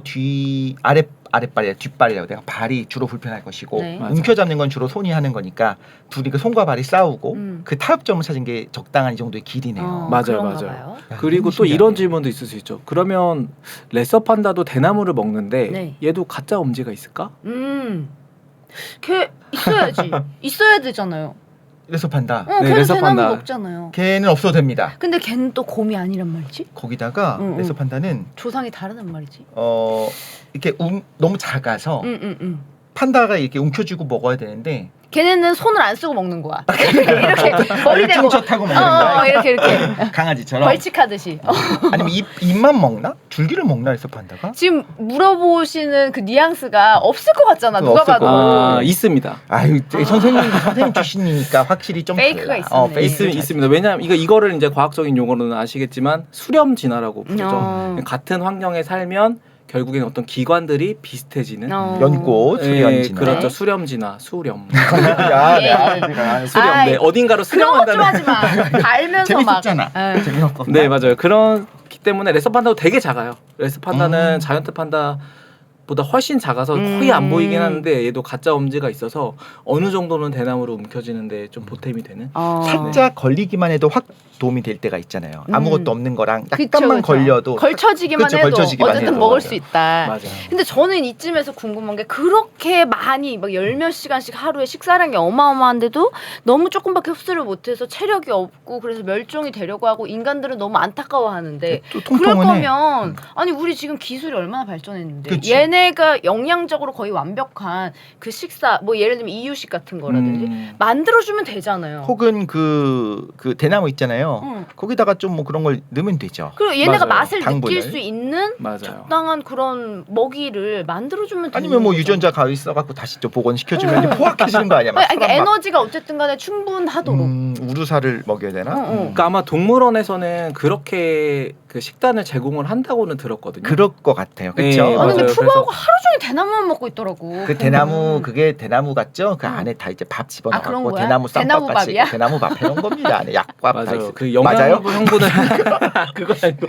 아랫발이야, 뒷발이라고 내가 발이 주로 불편할 것이고 네. 맞아요. 움켜잡는 건 주로 손이 하는 거니까 둘이 그 손과 발이 싸우고 음. 그 타협점을 찾은 게 적당한 이 정도의 길이네요. 맞아요, 그런가 맞아요. 봐요. 야, 그리고 너무 또 신기하네. 이런 질문도 있을 수 있죠. 그러면 레서 판다도 대나무를 먹는데 네. 얘도 가짜 엄지가 있을까? 걔 있어야지. 있어야 되잖아요. 그래서 판다. 네, 걔는 레서 대나무 판다. 먹잖아요. 걔는 없어도 됩니다. 근데 걔는 또 곰이 아니란 말이지? 거기다가 응, 레서 응. 판다는 조상이 다르단 말이지. 이렇게 너무 작아서 응. 판다가 이렇게 움켜쥐고 먹어야 되는데 걔네는 손을 안 쓰고 먹는 거야. 이렇게 머리 대고. 청초 타고 먹는 거야. 이렇게 강아지처럼. 벌칙하듯이. 아니면 입만 먹나? 줄기를 먹나 레서 판다가? 지금 물어보시는 그 뉘앙스가 없을 것 같잖아. 그거 누가 없을 봐도. 것 같아. 있습니다. 아유 선생님 출신이니까 확실히 좀 페이크가 달라. 있었네. 페이크 있습니다. 왜냐하면 이거를 이제 과학적인 용어로는 아시겠지만 수렴 진화라고 부르죠. 같은 환경에 살면 결국엔 어떤 기관들이 비슷해지는 연꽃 수련 진화. 그렇죠. 네. 수렴 진화, 수렴. 야, 예. 아이들아. 수렴. 아이, 네, 어딘가로 그런 것 좀 수렴한다는. 하지 마. 달면서 막. 재밌었잖아. 예. 재미없었나? 네, 맞아요. 그렇기 때문에 레서 판다도 되게 작아요. 레서 판다는 자이언트 판다보다 훨씬 작아서 거의 안 보이긴 하는데 얘도 가짜 엄지가 있어서 어느 정도는 대나무로 움켜쥐는데 좀 보탬이 되는. 살짝 걸리기만 해도 확 도움이 될 때가 있잖아요. 아무것도 없는 거랑 그쵸, 약간만 그쵸. 걸려도 걸쳐지기만 그쵸, 해도 걸쳐지기만 어쨌든 해도. 먹을 맞아요. 수 있다. 맞아요. 근데 저는 이쯤에서 궁금한 게 그렇게 많이 막 열 몇 시간씩 하루에 식사량이 어마어마한데도 너무 조금밖에 흡수를 못해서 체력이 없고 그래서 멸종이 되려고 하고 인간들은 너무 안타까워하는데 또 그럴 통통은 해. 거면 아니 우리 지금 기술이 얼마나 발전했는데 그치. 얘네가 영양적으로 거의 완벽한 그 식사 뭐 예를 들면 이유식 같은 거라든지 만들어주면 되잖아요. 혹은 그 대나무 있잖아요. 응. 거기다가 좀 뭐 그런 걸 넣으면 되죠. 그리고 얘네가 맞아요. 맛을 당분을. 느낄 수 있는 맞아요. 적당한 그런 먹이를 만들어주면 되는 아니면 뭐 거죠. 유전자 가위 써갖고 다시 또 복원시켜주면 이제 포악해지는 거 아니야? 막 그러니까 사람 막, 에너지가 어쨌든 간에 충분하도록. 우루사를 먹여야 되나? 그러니까 아마 동물원에서는 그렇게 그 식단을 제공을 한다고는 들었거든요. 그럴 것 같아요. 네, 그렇죠? 아니 근데 맞아요. 푸바오가 하루 종일 대나무만 먹고 있더라고. 그 대나무 그게 대나무 같죠? 그 안에 다 이제 밥 그런 집어넣고 거야? 대나무 대나무 쌈밥 같이 밥이야? 대나무 밥 해놓은 겁니다. 안에 약밥 다 맞아요. 있어. 그 맞아요? 영양분 성분을 그거 아니고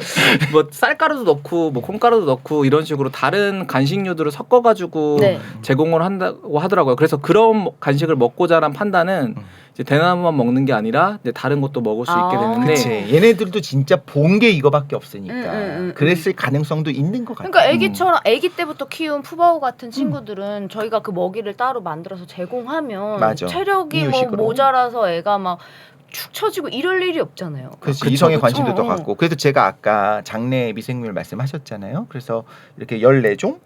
뭐 쌀가루도 넣고 뭐 콩가루도 넣고 이런 식으로 다른 간식류들을 섞어가지고 네. 제공을 한다고 하더라고요. 그래서 그런 간식을 먹고 자란 판다는 이제 대나무만 먹는 게 아니라 이제 다른 것도 먹을 수 있게 되는데 그치. 얘네들도 진짜 본 게 이거밖에 없으니까 음. 그랬을 가능성도 있는 것 같아요. 그러니까 아기처럼 아기 때부터 키운 푸바오 같은 친구들은 저희가 그 먹이를 따로 만들어서 제공하면 맞아. 체력이 뭐 이유식으로. 모자라서 애가 막 축 처지고 이럴 일이 없잖아요. 그래서 그쵸, 이성에 그쵸. 관심도 더 갖고 그래서 제가 아까 장내 미생물 말씀하셨잖아요. 그래서 이렇게 14종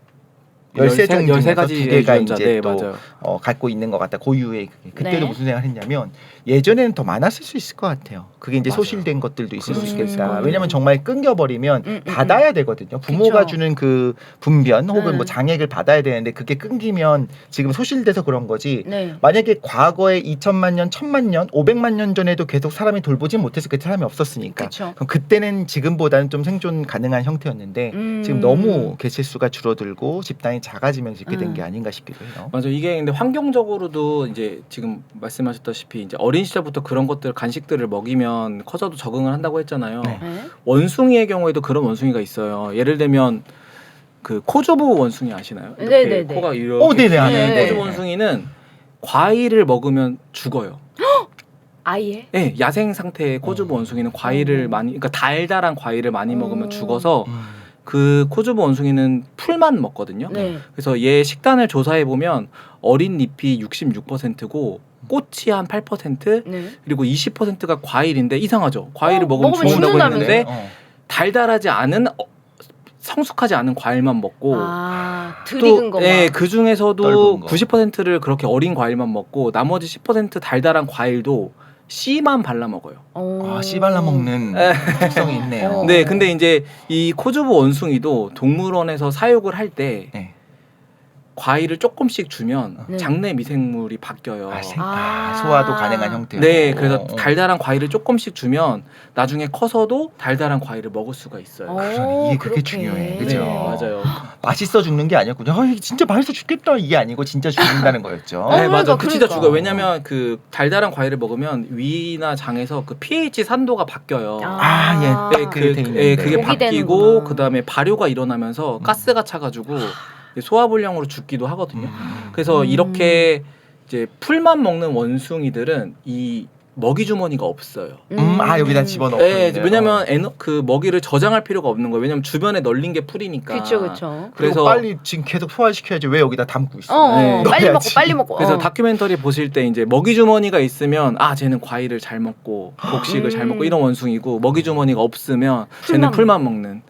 13종 중에서 13가지 2개가 이제 네, 또 맞아요. 갖고 있는 것 같다. 고유의 그때도 네. 무슨 생각을 했냐면 예전에는 더 많았을 수 있을 것 같아요. 그게 이제 맞아요. 소실된 것들도 있을 수 그럴 수 있겠다. 있어요. 왜냐하면 정말 끊겨버리면 받아야 되거든요. 부모가 그쵸. 주는 그 분변 혹은 뭐 네. 장액을 받아야 되는데 그게 끊기면 지금 소실돼서 그런 거지. 네. 만약에 과거에 2천만 년, 1,000만 년, 500만 년 전에도 계속 사람이 돌보지 못해서 그 사람이 없었으니까. 그쵸. 그럼 그때는 지금보다는 좀 생존 가능한 형태였는데 지금 너무 개체수가 줄어들고 집단이 작아지면서 이렇게 된 게 아닌가 싶기도 해요. 맞아. 이게 근데 환경적으로도 이제 지금 말씀하셨다시피 이제 어린 시절부터 그런 것들 간식들을 먹이면 커서도 적응을 한다고 했잖아요. 네. 네. 원숭이의 경우에도 그런 원숭이가 있어요. 예를 들면 그 코주부 원숭이 아시나요? 이렇게 네네네. 코가 이렇게 네네 긴 아는데. 코주부 원숭이는 과일을 먹으면 죽어요. 아예? 네, 야생 상태의 코주부 원숭이는 과일을 많이, 그러니까 달달한 과일을 많이 먹으면 죽어서 그 코주부 원숭이는 풀만 먹거든요. 네. 그래서 얘 식단을 조사해 보면 어린 잎이 66%고 꽃이 한 8% 네. 그리고 20%가 과일인데 이상하죠. 과일을 먹으면 먹으면 죽는다고 죽는다면서요? 했는데 달달하지 않은 성숙하지 않은 과일만 먹고 덜 익은 거. 예, 그 중에서도 떫은 거. 90%를 그렇게 어린 과일만 먹고 나머지 10% 달달한 과일도 씨만 발라 먹어요. 씨 발라 먹는 특성이 있네요. 네, 근데 이제 이 코주부 원숭이도 동물원에서 사육을 할 때 네. 과일을 조금씩 주면 네. 장내 미생물이 바뀌어요. 소화도 가능한 형태로. 네, 그래서 달달한 과일을 조금씩 주면 나중에 커서도 달달한 과일을 먹을 수가 있어요. 그러네. 이게 그렇게 그렇게. 중요해. 네, 그죠? 맞아요. 맛있어 죽는 게 아니었군요. 이게 진짜 맛있어 죽겠다 이게 아니고 진짜 죽는다는 거였죠. 네, 맞아. 그 진짜 그러니까. 죽어요. 왜냐면 그 달달한 과일을 먹으면 위나 장에서 그 pH 산도가 바뀌어요. 예. 네, 그게 돼 있는데. 예, 그게 독이 바뀌고 되는구나. 그다음에 발효가 일어나면서 가스가 차가지고 소화불량으로 죽기도 하거든요. 그래서 이렇게 이제 풀만 먹는 원숭이들은 이 먹이 주머니가 없어요. 여기다 집어넣고. 네, 있네요. 왜냐면 그 먹이를 저장할 필요가 없는 거예요. 왜냐면 주변에 널린 게 풀이니까. 그렇죠. 그래서 그래서 빨리 지금 계속 소화시켜야지 왜 여기다 담고 있어? 네. 빨리 먹고 넣어야지. 빨리 먹고. 그래서 다큐멘터리 보실 때 이제 먹이 주머니가 있으면 쟤는 과일을 잘 먹고 곡식을 잘 먹고 이런 원숭이고 먹이 주머니가 없으면 쟤는 풀만 먹는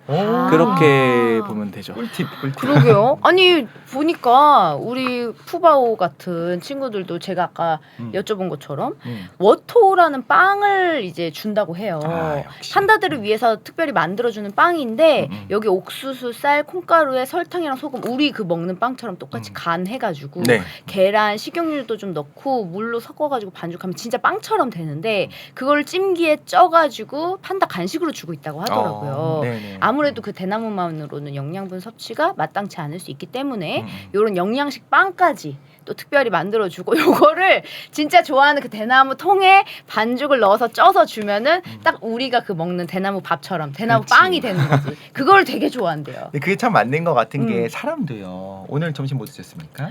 그렇게 보면 되죠. 꿀팁. 그러게요. 아니 보니까 우리 푸바오 같은 친구들도 제가 아까 여쭤본 것처럼 워토라는 빵을 이제 준다고 해요. 역시. 판다들을 위해서 특별히 만들어주는 빵인데 여기 옥수수, 쌀, 콩가루에 설탕이랑 소금 우리 그 먹는 빵처럼 똑같이 간해가지고 네. 계란, 식용유도 좀 넣고 물로 섞어가지고 반죽하면 진짜 빵처럼 되는데 그걸 찜기에 쪄가지고 판다 간식으로 주고 있다고 하더라고요. 네네. 아무래도 그 대나무만으로는 영양분 섭취가 마땅치 않을 수 있기 때문에 이런 영양식 빵까지 또 특별히 만들어주고 요거를 진짜 좋아하는 그 대나무 통에 반죽을 넣어서 쪄서 주면은 딱 우리가 그 먹는 대나무 밥처럼 대나무 그렇지. 빵이 되는 거지. 그걸 되게 좋아한대요. 근데 그게 참 맞는 것 같은 게 사람도요. 오늘 점심 뭐 드셨습니까?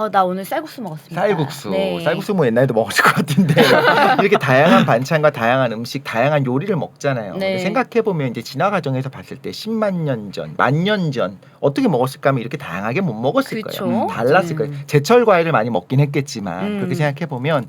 나 오늘 쌀국수 먹었습니다. 쌀국수. 네. 쌀국수 뭐 옛날에도 먹었을 것 같은데 이렇게 다양한 반찬과 다양한 음식, 다양한 요리를 먹잖아요. 네. 생각해 보면 이제 진화 과정에서 봤을 때 10만 년 전, 10,000년 전 어떻게 먹었을까 하면 이렇게 다양하게 못 먹었을 그쵸? 거예요. 달랐을 거예요. 제철 과일을 많이 먹긴 했겠지만 그렇게 생각해 보면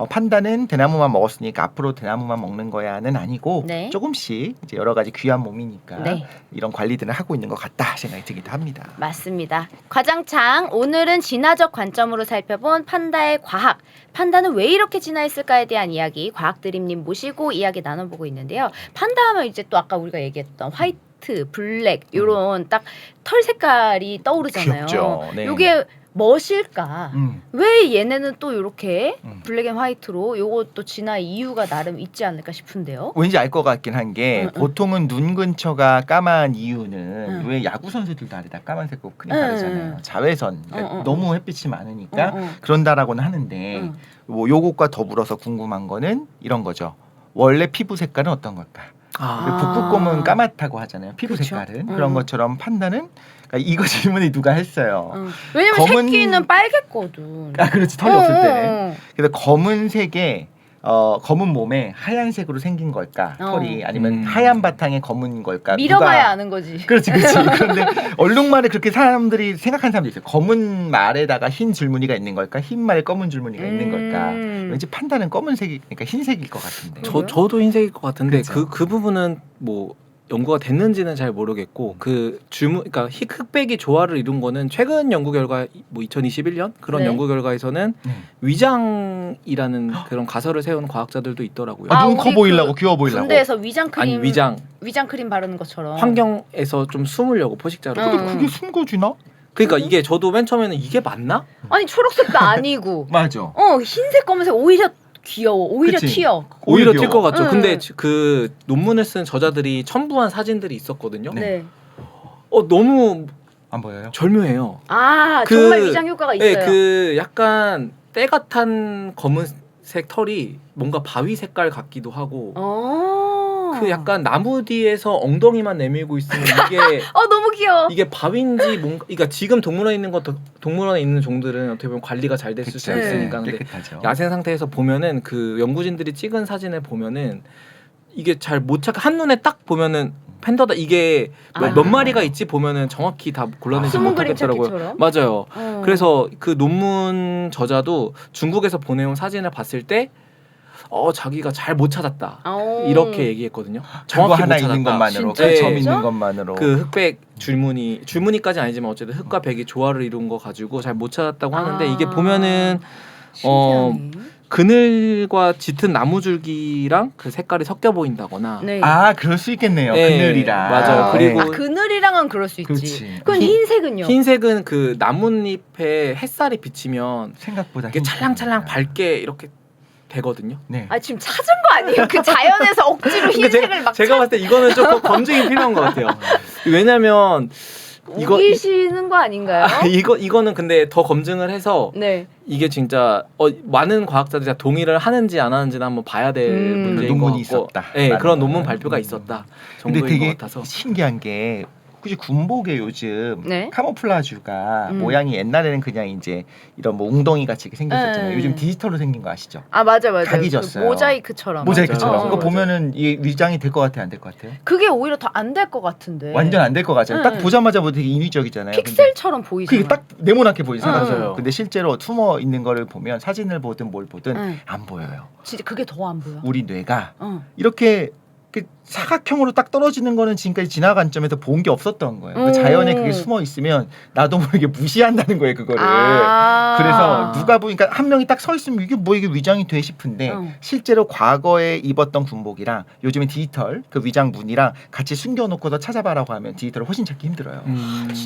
판다는 대나무만 먹었으니까 앞으로 대나무만 먹는 거야는 아니고 네. 조금씩 이제 여러 가지 귀한 몸이니까 네. 이런 관리들을 하고 있는 것 같다 생각이 들기도 합니다. 맞습니다. 과장창 오늘은 진화적 관점으로 살펴본 판다의 과학. 판다는 왜 이렇게 진화했을까에 대한 이야기 과학드림님 모시고 이야기 나눠보고 있는데요. 판다 하면 이제 또 아까 우리가 얘기했던 화이트, 블랙 이런 딱 털 색깔이 떠오르잖아요. 귀엽죠. 네. 요게 무엇일까? 왜 얘네는 또 이렇게 블랙 앤 화이트로 요것도 진화 이유가 나름 있지 않을까 싶은데요. 왠지 알 것 같긴 한 게 보통은 눈 근처가 까만 이유는 왜 야구 선수들도 아래다 까만색 옷 크림 바르잖아요. 자외선 그러니까 너무 햇빛이 많으니까 그런다라고는 하는데 뭐 요것과 더불어서 궁금한 거는 이런 거죠. 원래 피부 색깔은 어떤 걸까? 북극곰은 까맣다고 하잖아요. 피부 그쵸? 색깔은 그런 것처럼 판다는 그러니까 이거 질문이 누가 했어요. 왜냐면 검은- 새끼는 빨갰거든. 그렇지 털이 없을 때. 그래서 검은색에 검은 몸에 하얀색으로 생긴 걸까 털이 아니면 하얀 바탕에 검은 걸까 밀어봐야 아는 거지. 그렇지 그런데 얼룩말에 그렇게 사람들이 생각하는 사람도 있어요. 검은 말에다가 흰 줄무늬가 있는 걸까 흰 말에 검은 줄무늬가 있는 걸까 왠지 판다는 검은색이 그러니까 흰색일 것 같은데 저도 흰색일 것 같은데 그렇죠. 그 부분은 뭐 연구가 됐는지는 잘 모르겠고 그 그러니까 흑백이 조화를 이룬 거는 최근 연구 결과 뭐 2021년 그런 네. 연구 결과에서는 위장이라는 그런 가설을 세운 과학자들도 있더라고요. 눈 우리 커 보이려고 귀여워 보이려고. 군대에서 위장 크림 아니 위장 크림 바르는 것처럼 환경에서 좀 숨으려고 포식자로. 어. 근데 그게 숨겨지나? 그러니까 이게 저도 맨 처음에는 이게 맞나? 아니 초록색도 아니고 맞아. 흰색 검은색 오히려 귀여워. 오히려 그치. 튀어. 오히려 귀여워. 튈 것 같죠. 응. 근데 그 논문을 쓴 저자들이 첨부한 사진들이 있었거든요. 네. 너무 안 보여요? 절묘해요. 아 그- 정말 위장 효과가 있어요. 네, 그 약간 때가 탄 검은색 털이 뭔가 바위 색깔 같기도 하고 그 약간 나무 뒤에서 엉덩이만 내밀고 있으면 이게 너무 귀여워. 이게 바위인지 뭔가 그러니까 지금 동물원에 있는 종들은 어떻게 보면 관리가 잘 됐을 수 네. 있으니까 근데 깨끗하죠. 야생 상태에서 보면은 그 연구진들이 찍은 사진을 보면은 이게 잘 못 찾 한눈에 딱 보면은 팬더다 이게 몇 마리가 있지 보면은 정확히 다 골라내지 숨은 그림 못하겠더라고요. 찾기처럼? 맞아요. 그래서 그 논문 저자도 중국에서 보내온 사진을 봤을 때 자기가 잘 못 찾았다 이렇게 얘기했거든요. 그거 정확히 하나 못 찾았다. 있는 것만으로 진짜? 그 점 진짜? 있는 것만으로 그 흑백 줄무늬까지 아니지만 어쨌든 흑과 백이 조화를 이룬 거 가지고 잘 못 찾았다고 하는데 이게 보면은 신기하네. 그늘과 짙은 나무줄기랑 그 색깔이 섞여 보인다거나 네. 그럴 수 있겠네요. 네, 그늘이랑. 맞아요. 그리고 그늘이랑은 그럴 수 있지. 그렇지. 그건 흰색은요? 흰색은 그 나뭇잎에 햇살이 비치면 생각보다 이게 찰랑찰랑 밝게 이렇게 되거든요. 네. 지금 찾은 거 아니에요? 그 자연에서 억지로 흰색을 막 제가 봤을 때 이거는 조금 검증이 필요한 것 같아요. 왜냐면 우기시는 거 아닌가요? 이거는 근데 더 검증을 해서 네. 이게 진짜 많은 과학자들이 다 동의를 하는지 안 하는지는 한번 봐야 될 문제인 것 논문이 같고, 있었다. 네, 라는 그런 거는. 논문 발표가 있었다 근데 정도인 것 되게 같아서. 신기한 게 혹시 군복에 요즘 네. 카모플라주가 모양이 옛날에는 그냥 이제 이런 뭐 웅덩이 같이 이렇게 생겼었잖아요. 네. 요즘 디지털로 생긴 거 아시죠? 맞아. 각이 그 졌어요. 모자이크처럼. 모자이크처럼. 맞아요. 그거 맞아요. 보면은 이 위장이 될 것 같아요, 안 될 것 같아요? 그게 오히려 더 안 될 것 같은데. 완전 안 될 것 같잖아요. 딱 네. 보자마자 되게 인위적이잖아요. 픽셀처럼 보이잖아요. 그게 딱 네모나게 보이잖아요. 맞아요. 근데 실제로 숨어 있는 거를 보면 사진을 보든 뭘 보든 응. 안 보여요. 진짜 그게 더 안 보여. 우리 뇌가 어. 이렇게 사각형으로 딱 떨어지는 거는 지금까지 진화 관점에서 본 게 없었던 거예요. 그 자연에 그게 숨어 있으면 나도 모르게 무시한다는 거예요, 그거를. 그래서 누가 보니까 한 명이 딱 서 있으면 이게 뭐 이게 위장이 돼 싶은데 실제로 과거에 입었던 군복이랑 요즘에 디지털 그 위장 무늬랑 같이 숨겨놓고서 찾아봐라고 하면 디지털을 훨씬 찾기 힘들어요.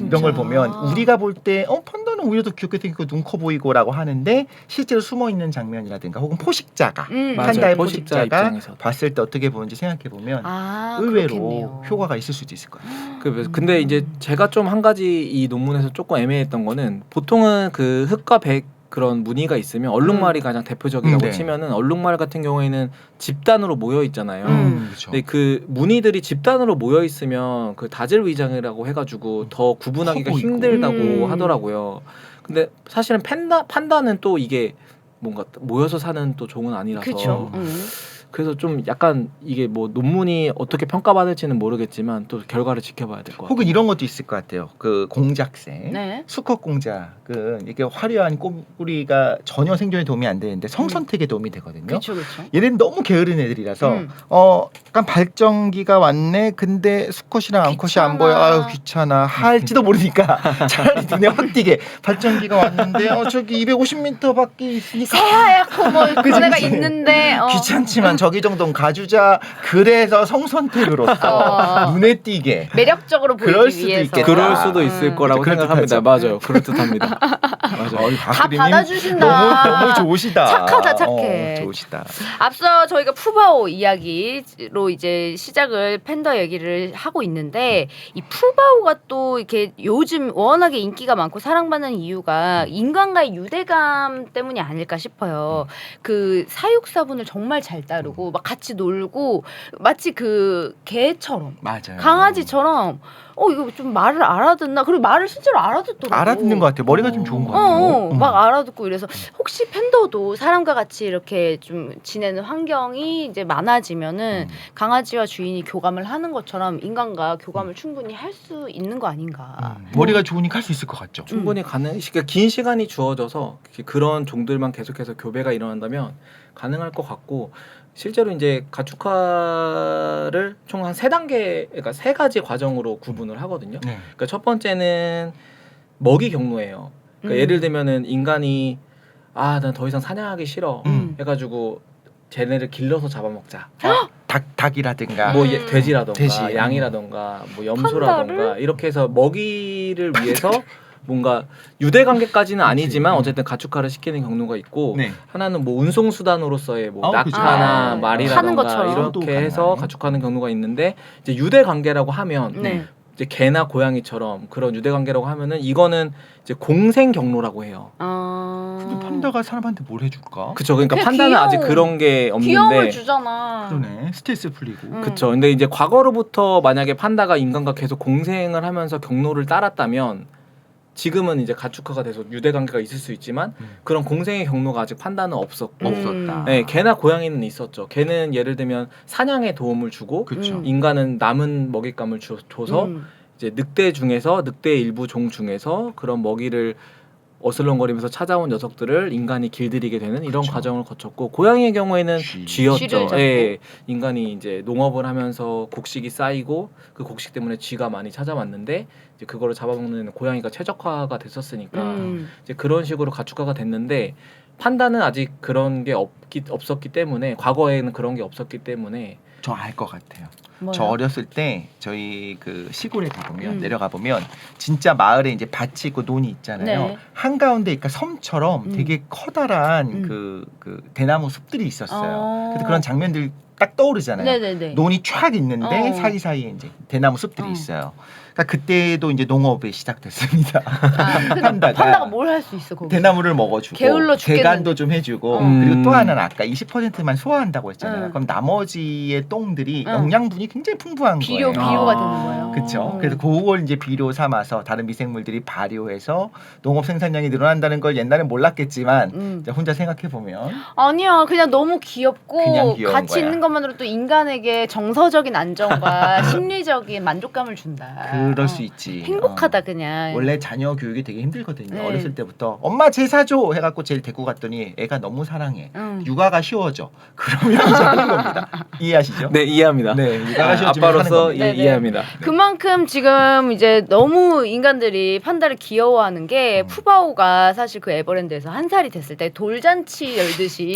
이런 걸 보면 우리가 볼 때 판다는 오히려 더 귀엽게 생기고 눈 커 보이고라고 하는데 실제로 숨어 있는 장면이라든가 혹은 포식자가 맞아요. 판다의 포식자 포식자가 입장에서. 봤을 때 어떻게 보는지 생각해 보면 그렇겠네요. 의외로 효과가 있을 수도 있을 거예요. 근데 이제 제가 좀 한 가지 이 논문에서 조금 애매했던 거는 보통은 그 흑과 백 그런 무늬가 있으면 얼룩말이 가장 대표적이라고 네. 치면은 얼룩말 같은 경우에는 집단으로 모여 있잖아요. 그렇죠. 근데 그 무늬들이 집단으로 모여 있으면 그 다질 위장이라고 해가지고 더 구분하기가 커 보이고. 힘들다고 하더라고요. 근데 사실은 판다는 또 이게 뭔가 모여서 사는 또 종은 아니라서 그렇죠. 그래서 좀 약간 이게 뭐 논문이 어떻게 평가받을지는 모르겠지만 또 결과를 지켜봐야 될 것 같아요. 혹은 이런 것도 있을 것 같아요. 그 공작새, 네. 수컷 공작은 이게 화려한 꼬리가 전혀 생존에 도움이 안 되는데 성선택에 도움이 되거든요. 그렇죠. 얘는 너무 게으른 애들이라서 약간 발정기가 왔네. 근데 수컷이랑 암컷이 안 보여. 아유 귀찮아. 할지도 모르니까 차라리 눈에 확 띄게 발정기가 왔는데 저기 250m밖에 있으니까 새하얗고 뭐 그치, 그런 애가 그치. 있는데 귀찮지만 저기 정도는 가주자. 그래서 성선택으로서 눈에 띄게 매력적으로 보이기 그럴 수도 위해서. 있겠다. 그럴 수도 있을 거라고 그럴듯하죠. 생각합니다. 맞아요. 그렇듯합니다. 맞아요. 다 받아주신다. 너무 좋으시다. 착하다, 착해. 좋으시다. 앞서 저희가 푸바오 이야기로 이제 시작을 팬더 얘기를 하고 있는데 이 푸바오가 또 이렇게 요즘 워낙에 인기가 많고 사랑받는 이유가 인간과의 유대감 때문이 아닐까 싶어요. 그 사육사분을 정말 잘 따르고 막 같이 놀고 마치 그 개처럼 맞아요. 강아지처럼 이거 좀 말을 알아듣나? 그리고 말을 실제로 알아듣더라고. 알아듣는 것 같아요. 머리가 좀 좋은 것 같아요. 막 알아듣고 이래서 혹시 팬더도 사람과 같이 이렇게 좀 지내는 환경이 이제 많아지면은 강아지와 주인이 교감을 하는 것처럼 인간과 교감을 충분히 할 수 있는 거 아닌가. 머리가 좋으니까 할 수 있을 것 같죠. 충분히 그러니까 긴 시간이 주어져서 그런 종들만 계속해서 교배가 일어난다면 가능할 것 같고 실제로 이제 가축화를 총 한 3단계, 그러니까 3가지 과정으로 구분을 하거든요. 네. 그러니까 첫 번째는 먹이 경로예요. 그러니까 예를 들면은 인간이 난 더 이상 사냥하기 싫어 해가지고 쟤네를 길러서 잡아먹자. 닭이라든가 뭐 돼지라던가 돼지. 양이라던가 뭐 염소라던가 판다를? 이렇게 해서 먹이를 위해서 뭔가 유대 관계까지는 아니지만 그치. 어쨌든 가축화를 시키는 경로가 있고 네. 하나는 뭐 운송 수단으로서의 뭐 그쵸. 낙타나 아, 말이라던가 타는 것처럼. 또 이렇게 해서 가능하네. 가축화하는 경로가 있는데 이제 유대 관계라고 하면 네. 이제 개나 고양이처럼 그런 유대 관계라고 하면은 이거는 이제 공생 경로라고 해요. 근데 판다가 사람한테 뭘 해줄까? 그쵸. 그러니까 그냥 판다는 아직 귀여워. 그런 게 귀여움을 없는데. 주잖아. 그러네. 스트레스 풀리고. 그쵸. 근데 이제 과거로부터 만약에 판다가 인간과 계속 공생을 하면서 경로를 따랐다면 지금은 이제 가축화가 돼서 유대 관계가 있을 수 있지만 그런 공생의 경로가 아직 판다는 없었고 없었다. 네, 개나 고양이는 있었죠. 개는 예를 들면 사냥에 도움을 주고 그렇죠. 인간은 남은 먹잇감을 줘서 이제 늑대 중에서 늑대의 일부 종 중에서 그런 먹이를 어슬렁거리면서 찾아온 녀석들을 인간이 길들이게 되는 이런 그쵸. 과정을 거쳤고 고양이의 경우에는 쥐. 쥐였죠. 쥐를 잡고. 예, 인간이 이제 농업을 하면서 곡식이 쌓이고 그 곡식 때문에 쥐가 많이 찾아왔는데 이제 그거를 잡아먹는 고양이가 최적화가 됐었으니까 이제 그런 식으로 가축화가 됐는데 판다는 아직 그런 게 없었기 때문에 과거에는 그런 게 없었기 때문에 저 알 것 같아요. 뭐야? 저 어렸을 때 저희 그 시골에 가보면 내려가 보면 진짜 마을에 이제 밭이 있고 논이 있잖아요. 네. 한 가운데 그러니까 섬처럼 되게 커다란 그 대나무 숲들이 있었어요. 그래서 그런 장면들 딱 떠오르잖아요. 네네네. 논이 쫙 있는데 어. 사이사이에 이제 대나무 숲들이 있어요. 그러니까 그때도 이제 농업이 시작됐습니다. 근데 판다가 판다가 뭘 할 수 있어 거기? 대나무를 먹어주고 게을러 죽겠는데. 대간도 좀 해주고 그리고 또 하나는 아까 20%만 소화한다고 했잖아요. 그럼 나머지의 똥들이 영양분이 굉장히 풍부한 거예요. 비료가 되는 거예요. 그렇죠. 그래서 그걸 이제 비료 삼아서 다른 미생물들이 발효해서 농업 생산량이 늘어난다는 걸 옛날엔 몰랐겠지만 이제 혼자 생각해 보면 아니야, 그냥 너무 귀엽고 그냥 귀여운 같이 거야. 있는 것만으로 또 인간에게 정서적인 안정과 심리적인 만족감을 준다. 그럴 수 있지. 행복하다 그냥. 원래 자녀 교육이 되게 힘들거든요. 네. 어렸을 때부터 엄마 쟤 사줘 해갖고 쟤를 데리고 갔더니 애가 너무 사랑해. 육아가 쉬워져. 그러면 이제 하는 겁니다. 이해하시죠? 네, 이해합니다. 네, 육아가 쉬워지면 하는 아빠로서 겁니다. 네네. 이해합니다. 그만큼 지금 이제 너무 인간들이 판다를 귀여워하는 게 푸바오가 사실 그 에버랜드에서 한 살이 됐을 때 돌잔치 열듯이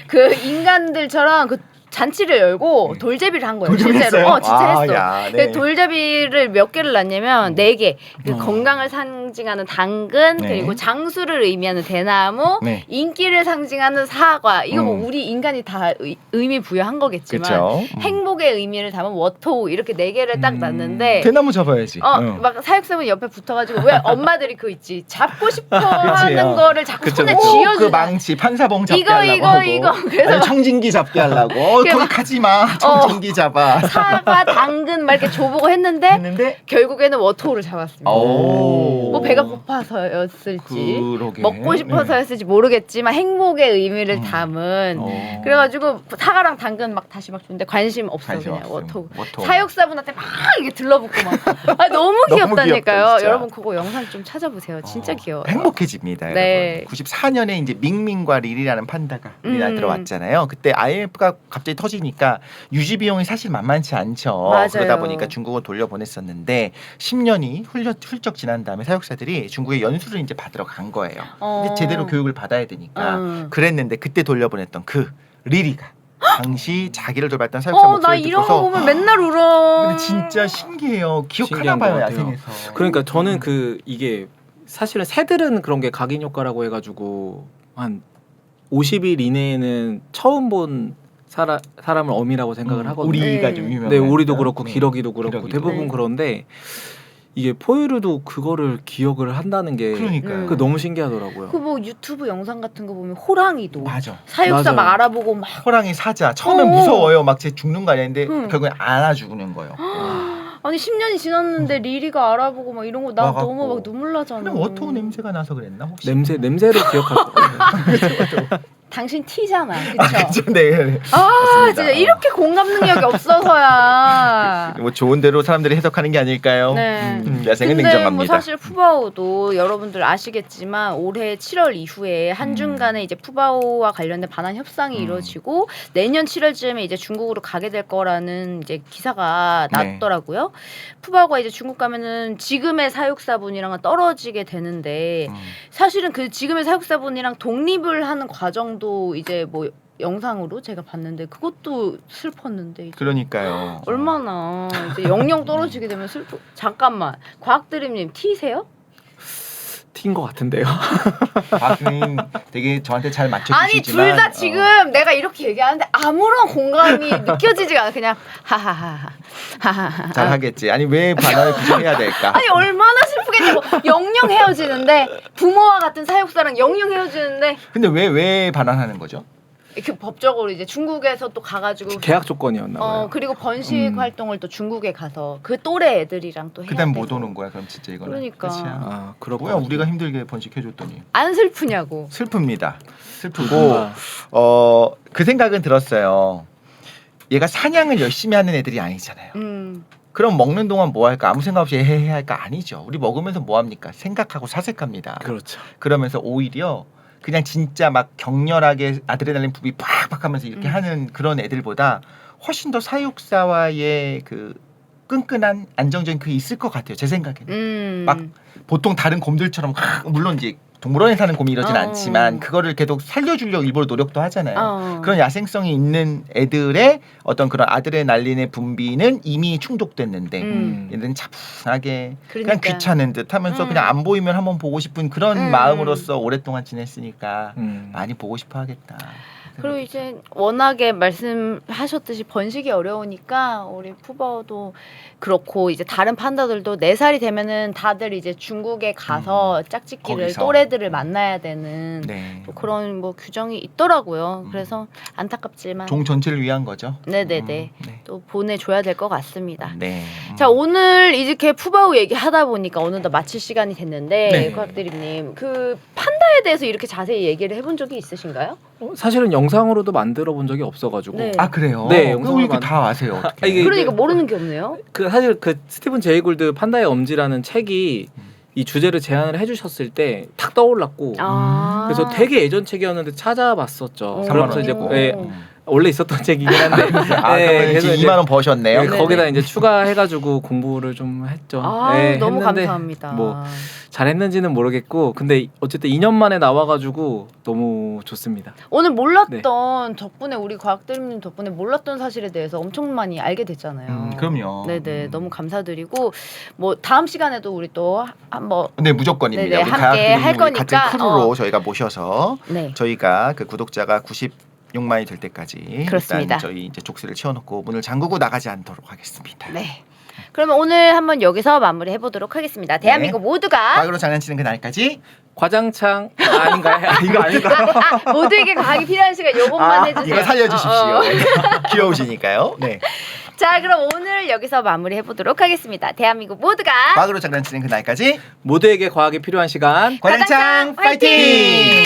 그 인간들처럼 그 잔치를 열고 돌제비를 한 거예요. 돌제비 실제로. 했어요? 진짜 했어. 야, 네. 그 돌제비를 몇 개를 낳냐면 4개. 그 건강을 상징하는 당근, 네. 그리고 장수를 의미하는 대나무, 네. 인기를 상징하는 사과. 이거 뭐 우리 인간이 다 의미 부여한 거겠지만 그렇죠. 행복의 의미를 담은 워토우 이렇게 4개를 딱 낳는데 대나무 접어야지. 막 사육사분 옆에 붙어가지고 왜 엄마들이 그 있지 잡고 싶어 하는 그치요. 거를 자꾸 그쵸, 손에 그쵸. 쥐어주는 그 망치 판사봉 잡게 이거, 하려고 이거, 하고 이거. 그래서 아니, 막- 청진기 잡게 하려고 그래, 거기 막- 가지마 청진기 잡아 사과, 당근 막 이렇게 줘보고 했는데 했는데 결국에는 워토우를 잡았습니다. 오. 뭐 배가 고파서였을지 그러게. 먹고 싶어서였을지 모르겠지만 행복의 의미를 담은 그래가지고 사과랑 당근 막 다시 막 줬는데 관심 없어 관심 그냥 없음. 워토우. 워토우. 사육사분한테 막 이게 들러붙고 막 너무 너무 귀엽다니까요. 귀엽다, 진짜. 여러분 그거 영상 좀 찾아보세요. 진짜 귀여워요. 행복해집니다. 네. 여러분. 94년에 이제 밍밍과 릴이라는 판다가 우리나라 들어왔잖아요. 그때 IMF가 갑자기 터지니까 유지 비용이 사실 만만치 않죠. 맞아요. 그러다 보니까 중국은 돌려보냈었는데 10년이 훌쩍 지난 다음에 사육사들이 중국에 연수를 이제 받으러 간 거예요. 근데 제대로 교육을 받아야 되니까 그랬는데 그때 돌려보냈던 그 릴이가 당시 자기를 돌봤던 사육사 나 목소리를 이런 거 듣고서 보면 맨날 울어. 근데 진짜 신기해요. 기억하나 신기한 봐요 것 같아요. 야생에서. 그러니까 저는 이게 사실은 새들은 그런 게 각인 효과라고 해가지고 한 50일 이내에는 처음 본 사람을 어미라고 생각을 하거든요. 우리가 네. 좀 유명한. 네, 오리도 거. 그렇고 네. 기러기도 그렇고 기러기도. 대부분 네. 그런데 이게 포유류도 그거를 기억을 한다는 게 그러니까요. 그거 너무 신기하더라고요. 그 뭐 유튜브 영상 같은 거 보면 호랑이도 맞아. 사육사 막 맞아요. 알아보고 막 호랑이 사자 처음엔 어. 무서워요. 막 쟤 죽는 거 아닌데 응. 결국엔 안아 죽는 거예요. 아니 10년이 지났는데 리리가 알아보고 막 이런 거 나 와갖고. 너무 막 눈물 나잖아. 그럼 워토 냄새가 나서 그랬나 혹시? 냄새를 기억할 거예요. 당신 T잖아. 그쵸? 그렇죠. 네. 아, 맞습니다. 진짜 이렇게 공감 능력이 없어서야. 뭐 좋은 대로 사람들이 해석하는 게 아닐까요? 네. 야생은 근데 냉정합니다. 뭐 사실 푸바오도 여러분들 아시겠지만 올해 7월 이후에 한중간에 이제 푸바오와 관련된 반환 협상이 이루어지고 내년 7월쯤에 이제 중국으로 가게 될 거라는 이제 기사가 네. 났더라고요. 푸바오가 이제 중국 가면은 지금의 사육사분이랑은 떨어지게 되는데 사실은 그 지금의 사육사분이랑 독립을 하는 과정도 이제 뭐 영상으로 제가 봤는데 그것도 슬펐는데 이제 그러니까요. 얼마나 이제 영영 떨어지게 되면 잠깐만 과학드림님 T세요? T인 것 같은데요. 박님 되게 저한테 잘 아니 맞춰주시지만 둘 다 지금 내가 이렇게 얘기하는데 아무런 공감이 느껴지지가 않아. 그냥 하하하. 잘 하겠지. 아니 왜 반환을 부정해야 될까? 아니 얼마나 슬프겠냐고. 영영 헤어지는데 부모와 같은 사육사랑 영영 헤어지는데 근데 왜 반환하는 거죠? 이렇게 법적으로 이제 중국에서 또 가가지고 계약 조건이었나 봐요. 그리고 번식 활동을 또 중국에 가서 그 또래 애들이랑 또 해야 그다음 되고. 못 오는 거야. 그럼 진짜 이거는. 그러니까. 끝이야. 아, 그렇구나. 뭐야 우리가 힘들게 번식해줬더니 안 슬프냐고. 슬픕니다. 슬프고 그 생각은 들었어요. 얘가 사냥을 열심히 하는 애들이 아니잖아요. 그럼 먹는 동안 뭐 할까? 아무 생각 없이 해야 할까? 아니죠. 우리 먹으면서 뭐 합니까? 생각하고 사색합니다. 그렇죠. 그러면서 오히려 그냥 진짜 막 격렬하게 아드레날린 부비 팍팍 하면서 이렇게 하는 그런 애들보다 훨씬 더 사육사와의 그 끈끈한 안정적인 그게 있을 것 같아요. 제 생각에는. 막 보통 다른 곰들처럼 물론 이제 동물원에 사는 곰이 이러진 않지만 그거를 계속 살려주려고 일부러 노력도 하잖아요. 그런 야생성이 있는 애들의 어떤 그런 아드레날린의 분비는 이미 충족됐는데 얘는 차분하게 그냥 그러니까. 귀찮은 듯 하면서 그냥 안 보이면 한번 보고 싶은 그런 마음으로서 오랫동안 지냈으니까 많이 보고 싶어 하겠다. 그리고 이제 워낙에 말씀하셨듯이 번식이 어려우니까 우리 푸바오도 그렇고 이제 다른 판다들도 4살이 되면은 다들 이제 중국에 가서 짝짓기를 거기서. 또래들을 만나야 되는 네. 뭐 그런 뭐 규정이 있더라고요. 그래서 안타깝지만 종 전체를 위한 거죠. 네네네 네. 또 보내줘야 될 것 같습니다. 네. 자 오늘 이렇게 푸바오 얘기하다 보니까 어느덧 마칠 시간이 됐는데 네. 과학드림님 그 판다에 대해서 이렇게 자세히 얘기를 해본 적이 있으신가요? 사실은 영상으로도 만들어 본 적이 없어가지고. 네. 아 그래요? 네, 그럼 영상을 이렇게 다 아세요? 어떻게? 이게 그러니까 모르는 게 없네요. 그 사실 그 스티븐 제이 골드 판다의 엄지라는 책이 이 주제를 제안을 해주셨을 때 탁 떠올랐고 그래서 되게 예전 책이었는데 찾아봤었죠. 3만 그러면서 원 이제 주고. 예, 원래 있었던 책이긴 한데 아, 그러면 이제 2만 원 버셨네요. 네, 거기다 이제 추가해가지고 공부를 좀 했죠. 네, 너무 했는데 감사합니다. 뭐 잘했는지는 모르겠고 근데 어쨌든 2년 만에 나와가지고 너무 좋습니다. 오늘 몰랐던 덕분에 우리 과학드림님 덕분에 몰랐던 사실에 대해서 엄청 많이 알게 됐잖아요. 그럼요. 네네 너무 감사드리고 뭐 다음 시간에도 우리 또 한번 네 무조건입니다. 네네, 우리 함께 할 가야금님 같은 거니까, 크루로 저희가 모셔서 네. 저희가 그 구독자가 96만이 될 때까지 그렇습니다. 일단 저희 이제 족쇄를 채워놓고 문을 잠그고 나가지 않도록 하겠습니다. 네. 그러면 오늘 한번 여기서 마무리 해보도록 하겠습니다. 대한민국 모두가 과학으로 장난치는 그날까지 과장창 아닌가요? 이거 아닌가? 모두에게 과학이 필요한 시간 요것만 해주세요. 이거 살려주십시오. 귀여우시니까요. 네. 자 그럼 오늘 여기서 마무리 해보도록 하겠습니다. 대한민국 모두가 과학으로 장난치는 그날까지 모두에게 과학이 필요한 시간 과장창 파이팅!